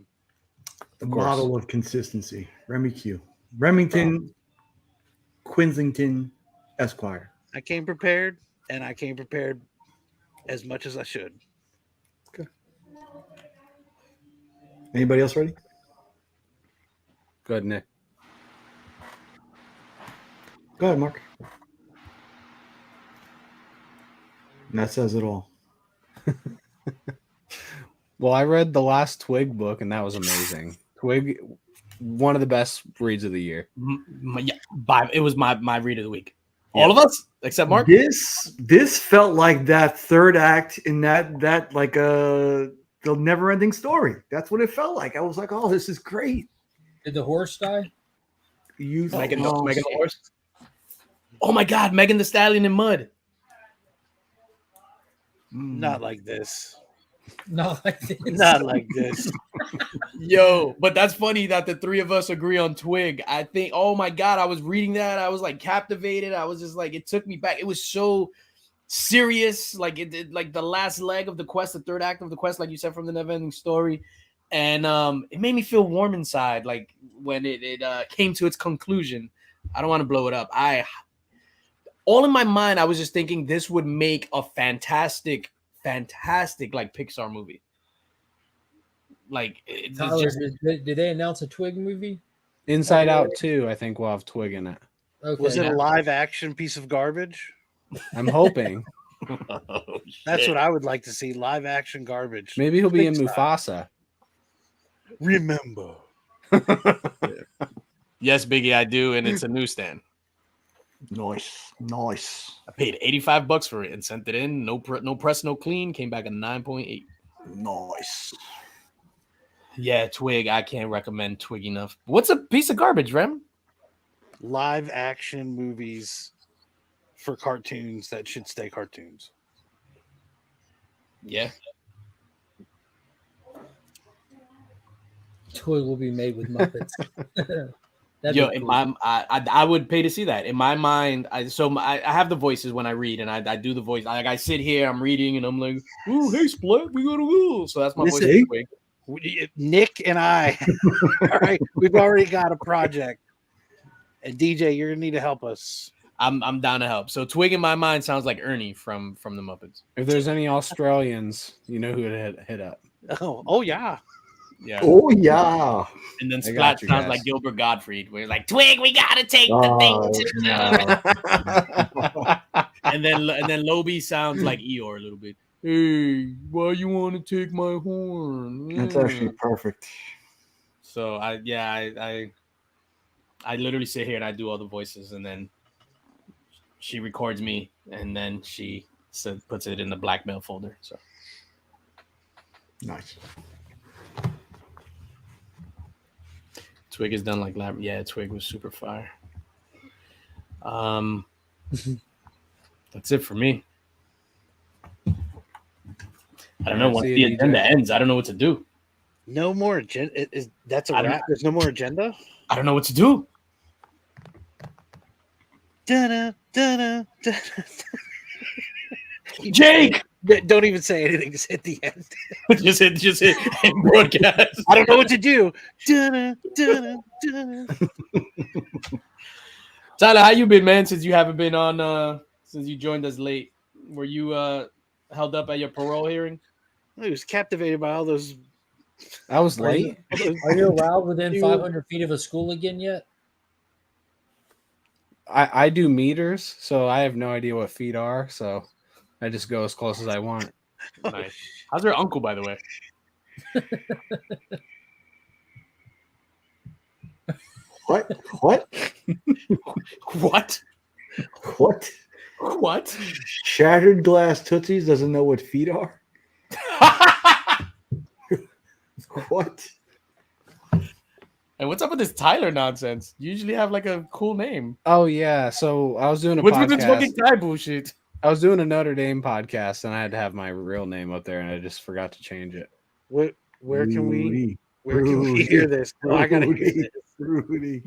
The Of course. model of consistency. Remington Quinslington Esquire. I came prepared, and I came prepared as much as I should. Anybody else ready? Go ahead, Nick. Go ahead, Mark. And that says it all. Well, I read the last Twig book, and that was amazing. Twig, one of the best reads of the year. It was my read of the week. All of us except Mark. This felt like that third act in that like the never-ending story. That's what it felt like. I was like, oh, this is great. Did the horse die? Megan the horse. Oh my God, Megan the Stallion in mud. Not like this. Not like this. Not like this. Yo, but that's funny that the three of us agree on Twig. I think, oh my God, I was reading that. I was like captivated. I was just like, it took me back. It was so serious. Like it did, like the last leg of the quest, the third act of the quest, like you said, from the never-ending story. And it made me feel warm inside, like when it came to its conclusion. I don't want to blow it up. All in my mind, I was just thinking this would make a fantastic like Pixar movie. Like it's Tyler, just, did they announce a Twig movie? Inside Out 2, I think we'll have Twig in it. Okay. Was it a live action piece of garbage? I'm hoping. That's what I would like to see. Live action garbage. Maybe he'll be in Pixar. Mufasa. Remember. yes, Biggie, I do, and it's a newsstand. Nice. I paid $85 for it and sent it in. No press, no clean. Came back a 9.8. Nice. Yeah, Twig. I can't recommend Twig enough. What's a piece of garbage, Rem? Live action movies for cartoons that should stay cartoons. Yeah. Twig will be made with Muppets. Yo, in my I would pay to see that. In my mind, I have the voices when I read, and I do the voice. Like I sit here, I'm reading, and I'm like, "Ooh, hey, Split, we got a woo." So that's my voice. Nick and I, all right, we've already got a project, and DJ, you're gonna need to help us. I'm down to help. So Twig in my mind sounds like Ernie from the Muppets. If there's any Australians, you know who to hit up. Oh yeah. Yeah. Oh yeah. And then I Splat got you sounds guys. like Gilbert Gottfried. We're like, Twig, we gotta take the thing. And then Lobie sounds like Eeyore a little bit. Hey, why you want to take my horn? That's actually perfect. So I literally sit here and I do all the voices, and then she records me, and then she puts it in the blackmail folder. So Nice. Twig is done like that. Yeah, Twig was super fire. That's it for me. I don't know once the agenda ends. I don't know what to do. No more agenda. That's a wrap? There's no more agenda? I don't know what to do. Da-da, da-da, da-da. Jake! Don't even say anything. Just hit the end. just hit and broadcast. I don't know what to do. Da-da, da-da, da-da. Tyler, how you been, man? Since you haven't been on, since you joined us late, were you held up at your parole hearing? I was captivated by all those. I was late. Are you allowed within 500 feet of a school again yet? I do meters, so I have no idea what feet are. So I just go as close as I want. Nice. How's your uncle, by the way? What? What? Shattered glass Tootsies doesn't know what feet are? What? And what's up with this Tyler nonsense? You usually have like a cool name. Oh yeah, so I was doing a What's podcast. with this fucking Ty bullshit? I was doing a Notre Dame podcast, and I had to have my real name up there, and I just forgot to change it. Where can we Rudy. hear this? Oh, I gotta hear this. Rudy.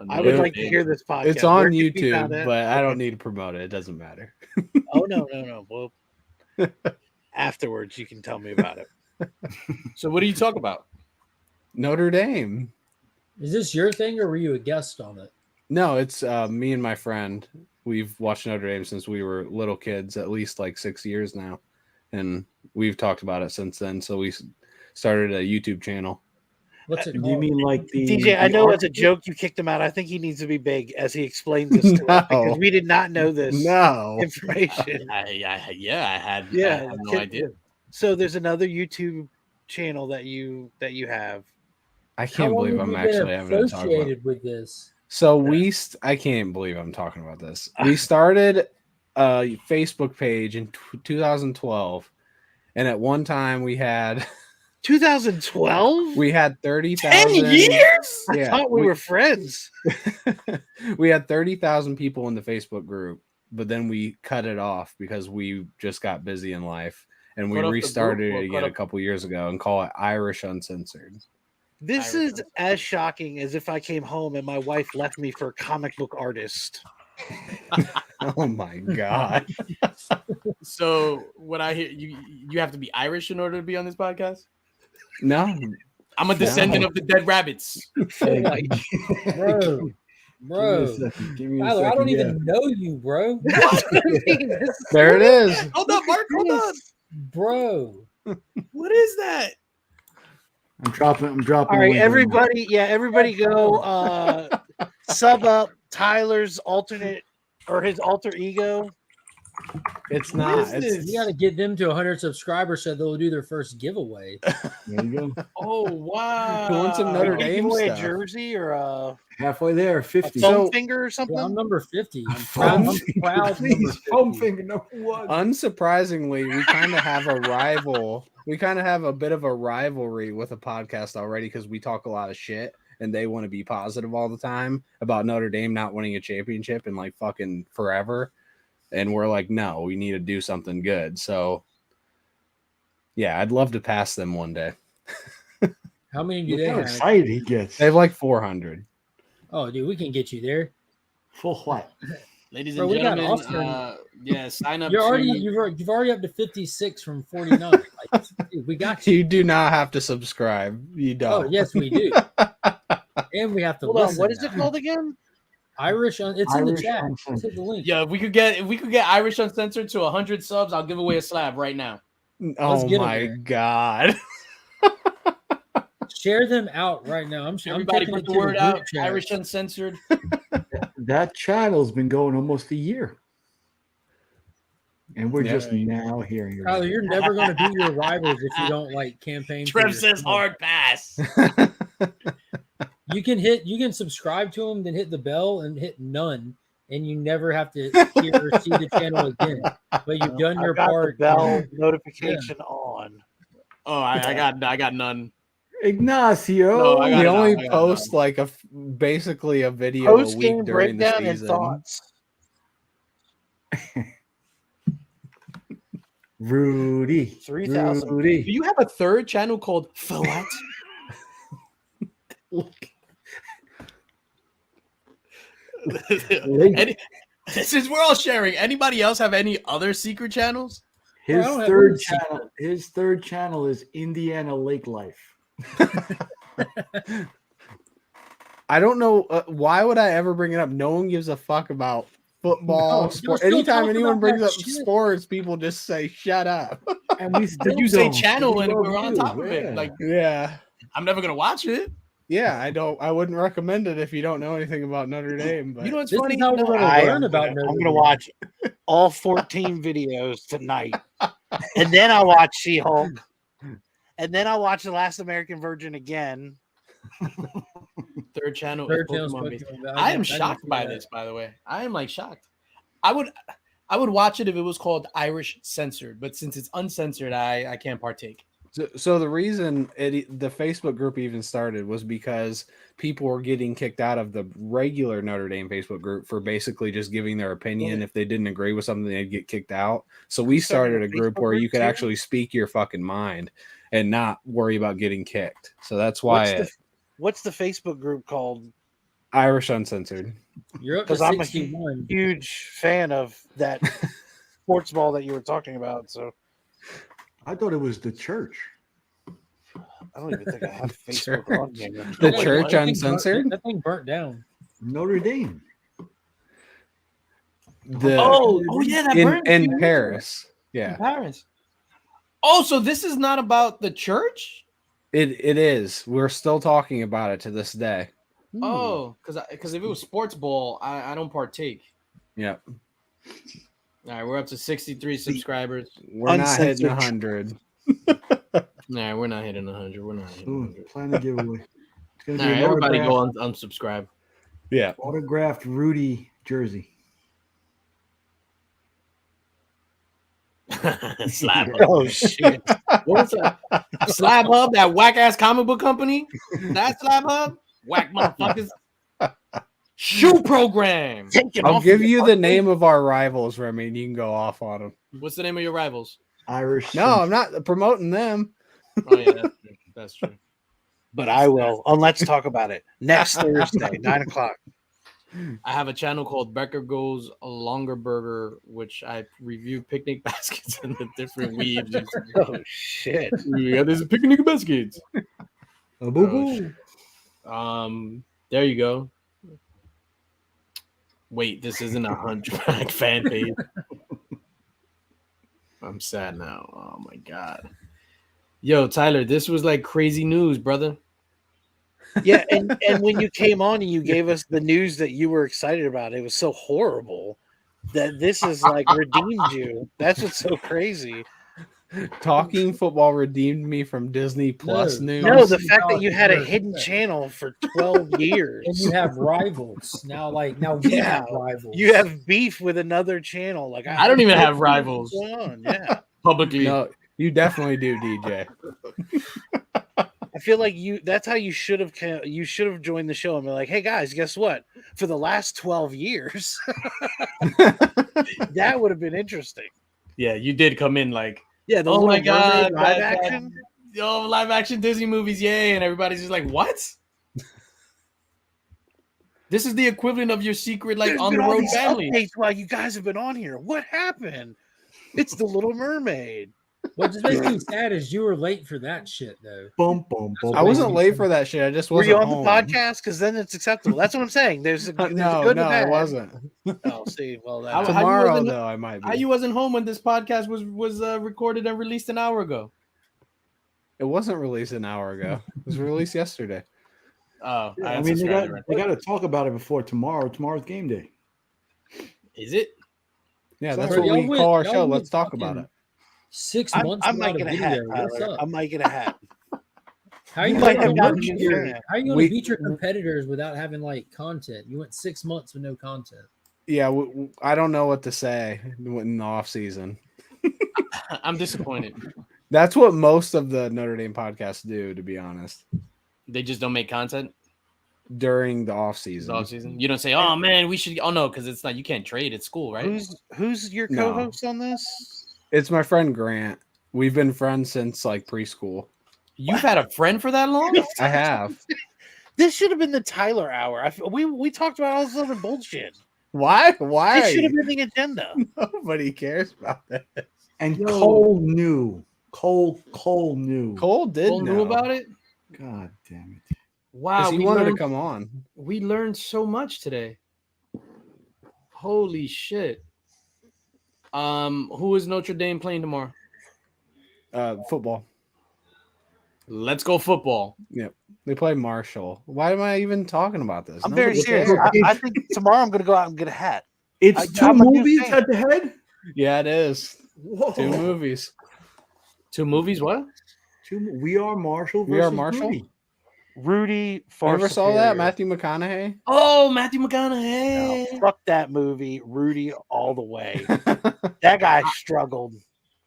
I would like to hear this podcast. It's on Where can we find YouTube, it? but I don't need to promote it. It doesn't matter. Oh no. Well, afterwards you can tell me about it. So what do you talk about? Notre Dame. Is this your thing, or were you a guest on it? No, it's me and my friend. We've watched Notre Dame since we were little kids, at least like 6 years now, and we've talked about it since then. So we started a YouTube channel. What's it Do called? you mean like the DJ, I the know as a article? joke you kicked him out. I think he needs to be big as he explains this to us No. because we did not know this No. information. I had no can- idea. So there's another YouTube channel that you have. I How can't long believe have I'm you been actually having to talk about it. associated with this? So I can't believe I'm talking about this. We started a Facebook page in 2012, and at one time we had 2012? we had 30,000. 10 years? I Yeah, thought we were friends. we had 30,000 people in the Facebook group, but then we cut it off because we just got busy in life, and we Cut off the restarted group or it cut again a off- couple years ago and call it Irish Uncensored. This Irish is as shocking as if I came home and my wife left me for a comic book artist. Oh my god! So what I hear, you have to be Irish in order to be on this podcast. No, I'm a descendant of the dead rabbits. Hey, Bro, Give me a bro. second. Give me a Tyler, I second, don't yeah. even know you, bro. there it is. Hold up, Mark. Hold on. Bro. What is that? I'm dropping. All right, everybody go sub up Tyler's alternate or his alter ego. It's What not. is It's this? You got to get them to 100 subscribers so they'll do their first giveaway. There you go. Oh wow! Who wants some Notre Did you Dame give away a stuff. jersey or a Halfway there, 50. foam finger or something? Yeah, I'm number 50. I'm Foam proud, I'm finger, proud number please. 50. Foam finger number one. Unsurprisingly, we kind of have a rival. We kind of have a bit of a rivalry with a podcast already because we talk a lot of shit and they want to be positive all the time about Notre Dame not winning a championship in like fucking forever. And we're like, no, we need to do something good. So, yeah, I'd love to pass them one day. How many do Look they how have? excited he gets. They have like 400. Oh, dude, we can get you there. Full what? Ladies Bro, and we got gentlemen, Austin. yeah, sign up. You're already to- you've already up to 56 from 49. Like, dude, we got you. You do not have to subscribe. You don't. Oh, yes, we do. And we have to Hold on, listen. what is now. it called again? It's in the Irish chat. Uncensored. Just hit the link. Yeah, if we could get Irish Uncensored to 100 subs, I'll give away a slab right now. Oh get 'em my there. god. Share them out right now. I'm Everybody taking put it the to word group out. chat. Irish Uncensored. That channel's been going almost a year. And we're Yeah. just now hearing about Tyler, it. you're never going to beat your rivals if you don't like campaign. for Trev your says channel. hard pass. You can subscribe to them, then hit the bell and hit none, and you never have to hear or see the channel again. But you've done your I've got part. the bell notification on. Oh, I got none. Ignacio. No, I got We it. only I got post like basically a video Post a week game during the breakdown and season. thoughts. Rudy. 3,000. Do Rudy. you have a third channel called Filet? Since we're all sharing, anybody else have any other secret channels? His I don't have third one secret. channel. His third channel is Indiana Lake Life. I don't know why would I ever bring it up. No one gives a fuck about football, No, sport. you'll still Anytime talk anyone about brings that up shit. sports, people just say shut up. And we still You say don't. channel We and love we're on you, top of yeah. it. Like Yeah. I'm never gonna watch it. Yeah, I wouldn't recommend it if you don't know anything about Notre Dame. But You know what's This funny? is how we're No, going to I learn am about I'm Notre going to Dame. watch all 14 videos tonight. And then I'll watch She-Hulk. And then I'll watch The Last American Virgin again. Third channel. Third is channel's Pokemon based. Pokemon. I am didn't shocked see by that. this, by the way. I am like shocked. I would watch it if it was called Irish Censored, but since it's uncensored, I can't partake. So the reason the Facebook group even started was because people were getting kicked out of the regular Notre Dame Facebook group for basically just giving their opinion. If they didn't agree with something, they'd get kicked out. So we started a group Facebook where group you could too? actually speak your fucking mind and not worry about getting kicked. So that's why What's the Facebook group called? Irish Uncensored. You're up to Because I'm a 61. huge fan of that sports ball that you were talking about. So I thought it was the church. I don't even think I have The Facebook church. on here. The Wait, Church that thing Uncensored? That thing burnt down. Notre Dame. Oh yeah, that burned in you. Paris. In Yeah, Paris. Oh, so this is not about the church? it is. We're still talking about it to this day. Oh, because if it was sports ball, I don't partake. Yep. All right, we're up to 63 subscribers. We're not hitting Uncensored. 100. Nah, we're not hitting 100. We're not hitting Ooh, 100. plan to giveaway. It's gonna All be right, an everybody go autographed, unsubscribe. Yeah. autographed Rudy jersey. Slab Hub. Oh shit! What's that? Slab Hub, that whack ass comic book company? That Slab Hub? Whack motherfuckers. Shoe program. I'll give you the name of our rivals, Remy, and you can go off on them. What's the name of your rivals? Irish. No, I'm not promoting them. Oh yeah, that's true. That's true. But I will. And let's talk about it next Thursday, 9:00. I have a channel called Becker Goes Longer Burger, which I review picnic baskets and the different weaves. Oh shit! Yeah, there's picnic baskets. Boo-boo. There you go. Wait, this isn't a Hunchback fan page. I'm sad now. Oh my god. Yo, Tyler, this was like crazy news, brother. Yeah, and when you came on and you gave us the news that you were excited about, it was so horrible that this is like redeemed you. That's what's so crazy. Talking football redeemed me from Disney Plus news. No, the fact that you had a hidden channel for 12 years. And you have rivals now. We have rivals. You have beef with another channel. Like I don't even have rivals. What's going on? Yeah, Publicly. No, you definitely do, DJ. I feel like that's how you should have joined the show and be like, hey guys, guess what? For the last 12 years, that would have been interesting. Yeah, you did come in like, Yeah, the oh Little my god, Mermaid live action. Live action Disney movies, yay! And everybody's just like, what? This is the equivalent of your secret, like, There's on the been all road these family. updates while you guys have been on here. What happened? It's the Little Mermaid. What just makes me sad is you were late for that shit, though. Boom, boom, boom. I wasn't late for that shit. I just Were wasn't you on home. the podcast? Because then it's acceptable. That's what I'm saying. There's a good and a No, bad. I wasn't. Oh, see, well, How that you Tomorrow, wasn't- though, I might How be. you wasn't home when this podcast was recorded and released an hour ago? It wasn't released an hour ago. It was released yesterday. Oh, Yeah, I mean, they got to talk about it before tomorrow. Tomorrow's game day. Is it? Yeah, Sorry. that's what Y'all we went- call our y'all show. went Let's talk fucking about it. 6 I months. might without get a video. hat, What's Tyler. up? I might get a hat. How are you You might have going gotten to your fan. How are you going We- to beat your competitors without having like content? You went 6 months with no content. Yeah, I don't know what to say in the off season. I'm disappointed. That's what most of the Notre Dame podcasts do, to be honest. They just don't make content During the off this season. off season. You don't say, "Oh man, we should." Oh no, because it's not. You can't trade at school, right? Who's your No. co-host on this? It's my friend Grant. We've been friends since like preschool. You've had a friend for that long? I have. This should have been the Tyler hour. We talked about all this other bullshit. Why? This should have been the agenda. Nobody cares about that. And Cole knew. Cole knew. Cole did Cole knew know. about it. God damn it. Wow, 'Cause he we wanted learned, to come on. we learned so much today. Holy shit! Who is Notre Dame playing tomorrow? Football. Let's go football. Yep. They play Marshall. Why am I even talking about this? I'm very Nobody serious. cares. I think tomorrow I'm going to go out and get a hat. It's I- 2 I'm a new movies fan. head to head? Yeah, it is. Whoa. 2 movies. 2 movies. What? We Are Marshall versus We Are Marshall? Rudy. Rudy, You ever saw that? Superior. Matthew McConaughey? Oh, Matthew McConaughey. No, fuck that movie, Rudy, all the way. That guy struggled.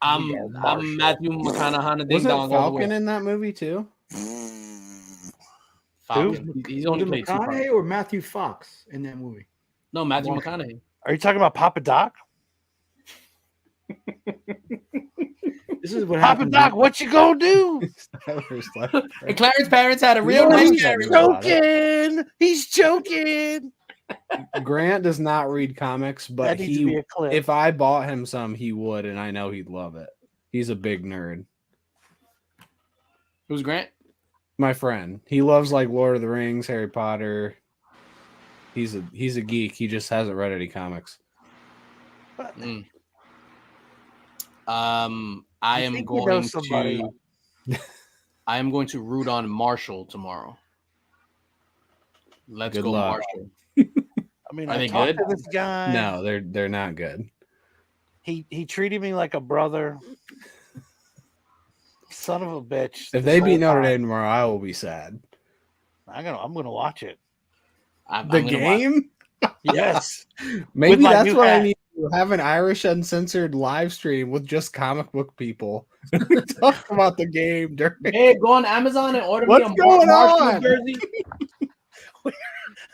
I'm Marshall. Matthew McConaughey. Ding Wasn't dong all the Falcon way. in that movie too? Falcon. He's only Was it played 2 parts. McConaughey or Matthew Fox in that movie? No, Matthew Marshall. McConaughey. Are you talking about Papa Doc? This is what Papa happens. Doc, what you gonna do? And Clarence's parents had a real Oh, nice he's marriage. joking. He's joking. Grant does not read comics, but That needs to be he a clip. if I bought him some, he would, and I know he'd love it. He's a big nerd. Who's Grant? My friend. He loves like Lord of the Rings, Harry Potter. He's a geek. He just hasn't read any comics. Mm. I am think you know somebody. to. I am going to root on Marshall tomorrow. Let's Good go, luck. Marshall. I mean, Are I they talked good? to this guy. No, they're not good. He treated me like a brother. Son of a bitch. If this they whole beat Notre time. Dame tomorrow, I will be sad. I'm gonna watch it. I'm The gonna watch- game? Yes. Maybe my that's new what I hat. need to have an Irish Uncensored live stream with just comic book people. Talk about the game during. Hey, go on Amazon and order What's me a going Marshall on? jersey.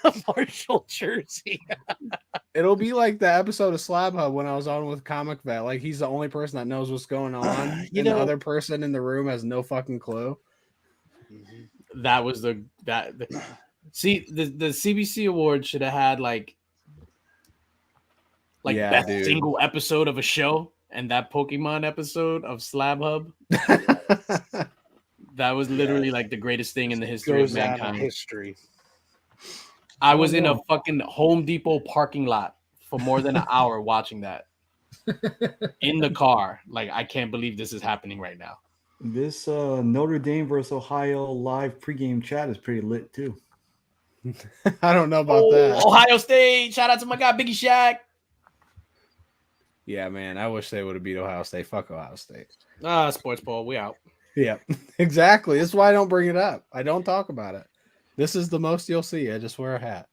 A Marshall jersey. It'll be like the episode of Slab Hub when I was on with Comic Vet. Like he's the only person that knows what's going on, You and the know- other person in the room has no fucking clue. That was see the CBC Awards should have had like Yeah, best dude. single episode of a show, and that Pokemon episode of Slab Hub. That was literally like the greatest thing in the history of Goes down in mankind. history. I was in a fucking Home Depot parking lot for more than an hour watching that in the car. Like, I can't believe this is happening right now. This Notre Dame versus Ohio live pregame chat is pretty lit too. I don't know about that. Ohio State! Shout out to my guy Biggie Shaq. Yeah, man. I wish they would have beat Ohio State. Fuck Ohio State. Sports ball, we out. Yeah, exactly. That's why I don't bring it up. I don't talk about it. This is the most you'll see. I just wear a hat.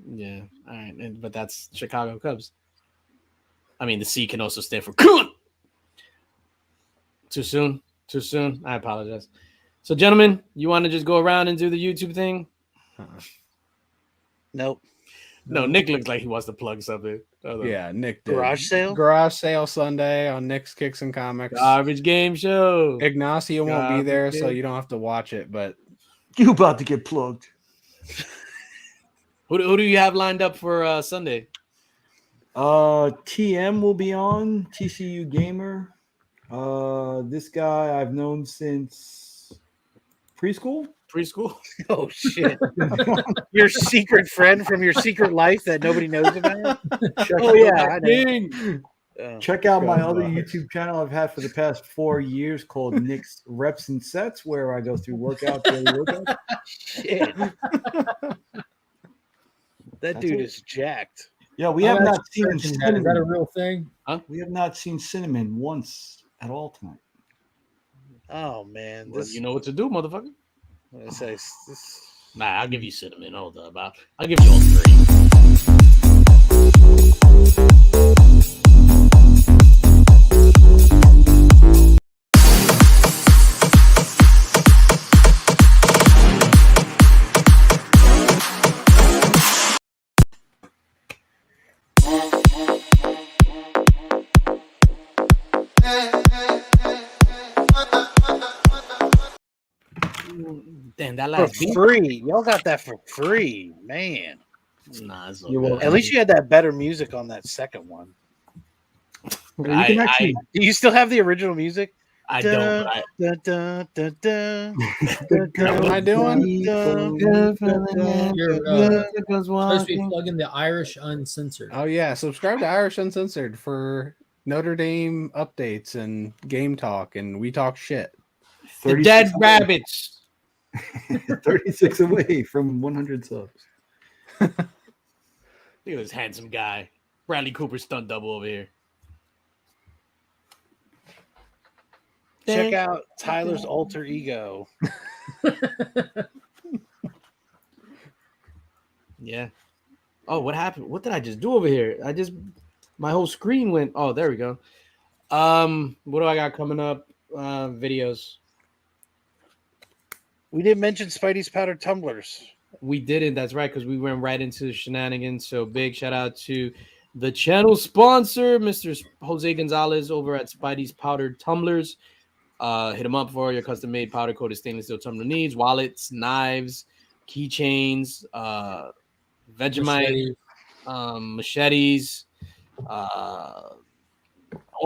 Yeah, all right, but that's Chicago Cubs. I mean, the C can also stand for cool. Too soon. I apologize. So, gentlemen, you want to just go around and do the YouTube thing? Nope. No, Nick looks like he wants to plug something. Yeah, Nick did. Garage sale? Garage sale Sunday on Nick's Kicks and Comics. Garbage game show. Ignacio won't be there, Garbage so game. you don't have to watch it. But You about to get plugged. Who do you have lined up for Sunday? TM will be on TCU Gamer. This guy I've known since preschool. Oh shit! Your secret friend from your secret life that nobody knows about. Oh yeah, I know. Check out my Good other luck. YouTube channel I've had for the past 4 years called Nick's Reps and Sets, where I go through workouts, daily workouts. Shit. That dude is jacked. Yeah, we have not seen Is that a cinnamon. real thing? We have not seen cinnamon once at all tonight. Oh man, Well, this you know what to do, motherfucker. I say this. Nah, I'll give you cinnamon. Hold up, I'll give you all three. Damn, that For last beat. free, y'all got that for free, man. Nah, it's You're okay. welcome. At least you had that better music on that second one. You can actually. Do you still have the original music? I don't. I, Dun, dun, dun, dun. what am I doing? You're supposed to be plugging the Irish Uncensored. Oh yeah, subscribe to Irish Uncensored for Notre Dame updates and game talk, and we talk shit. the dead rabbits. 36 away from 100 subs. Look at this handsome guy. Bradley Cooper stunt double over here. Check out Tyler's alter ego. Yeah. Oh, what happened? What did I just do over here? My whole screen went. Oh, there we go. What do I got coming up? Videos. We didn't mention Spidey's powdered tumblers. We didn't. That's right, because we went right into the shenanigans. So big shout out to the channel sponsor, Mr. Jose Gonzalez over at Spidey's Powdered Tumblers. Hit him up for your custom-made powder-coated stainless steel tumbler needs, wallets, knives, keychains, Vegemite, machetes, all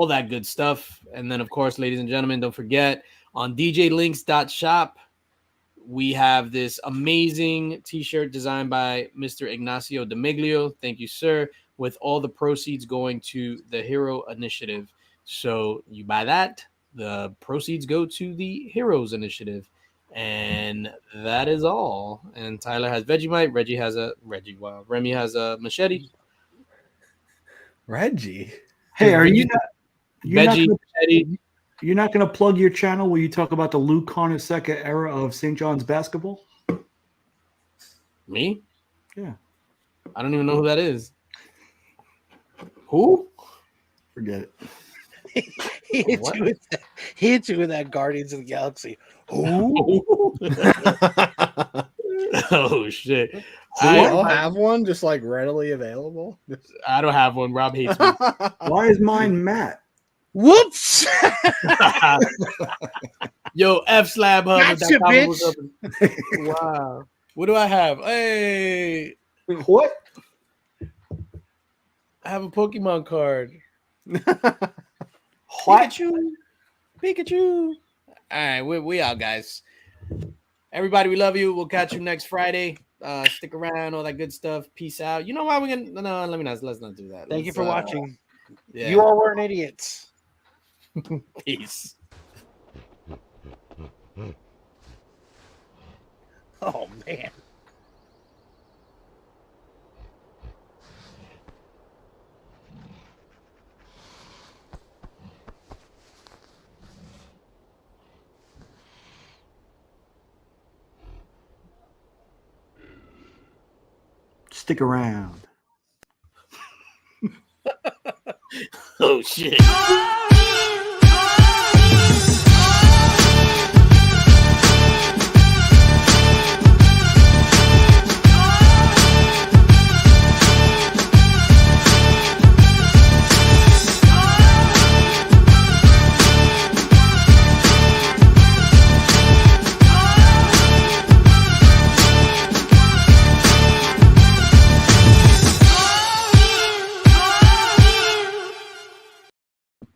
that good stuff. And then, of course, ladies and gentlemen, don't forget on djlinks.shop, we have this amazing t-shirt designed by Mr. Ignacio D'Amiglio. Thank you, sir. With all the proceeds going to the Hero Initiative. So you buy that, the proceeds go to the Heroes Initiative. And that is all. And Tyler has Vegemite. Remy has a machete. Reggie. Hey, are you Veggie- not? You're not Veggie gonna, machete. you're not going to plug your channel where you talk about the Luke Carnesecca era of St. John's basketball? Me? Yeah. I don't even know who that is. Who? Forget it. He hit What? he hit you with that Guardians of the Galaxy. Ooh. Oh shit! Do we all I have one just like readily available? don't have one. Rob hates me. Why is mine Matt? Whoops. Yo, Gotcha, FSlabHub. Wow. What do I have? Hey, What? I have a Pokemon card. What? Pikachu. All right, we out, guys. Everybody, we love you. We'll catch you next Friday. Stick around, all that good stuff. Peace out. You know why we're gonna? No, let's not do that. Thank you for watching. Yeah. You all weren't idiots. Peace. Oh man. Stick around. Oh shit.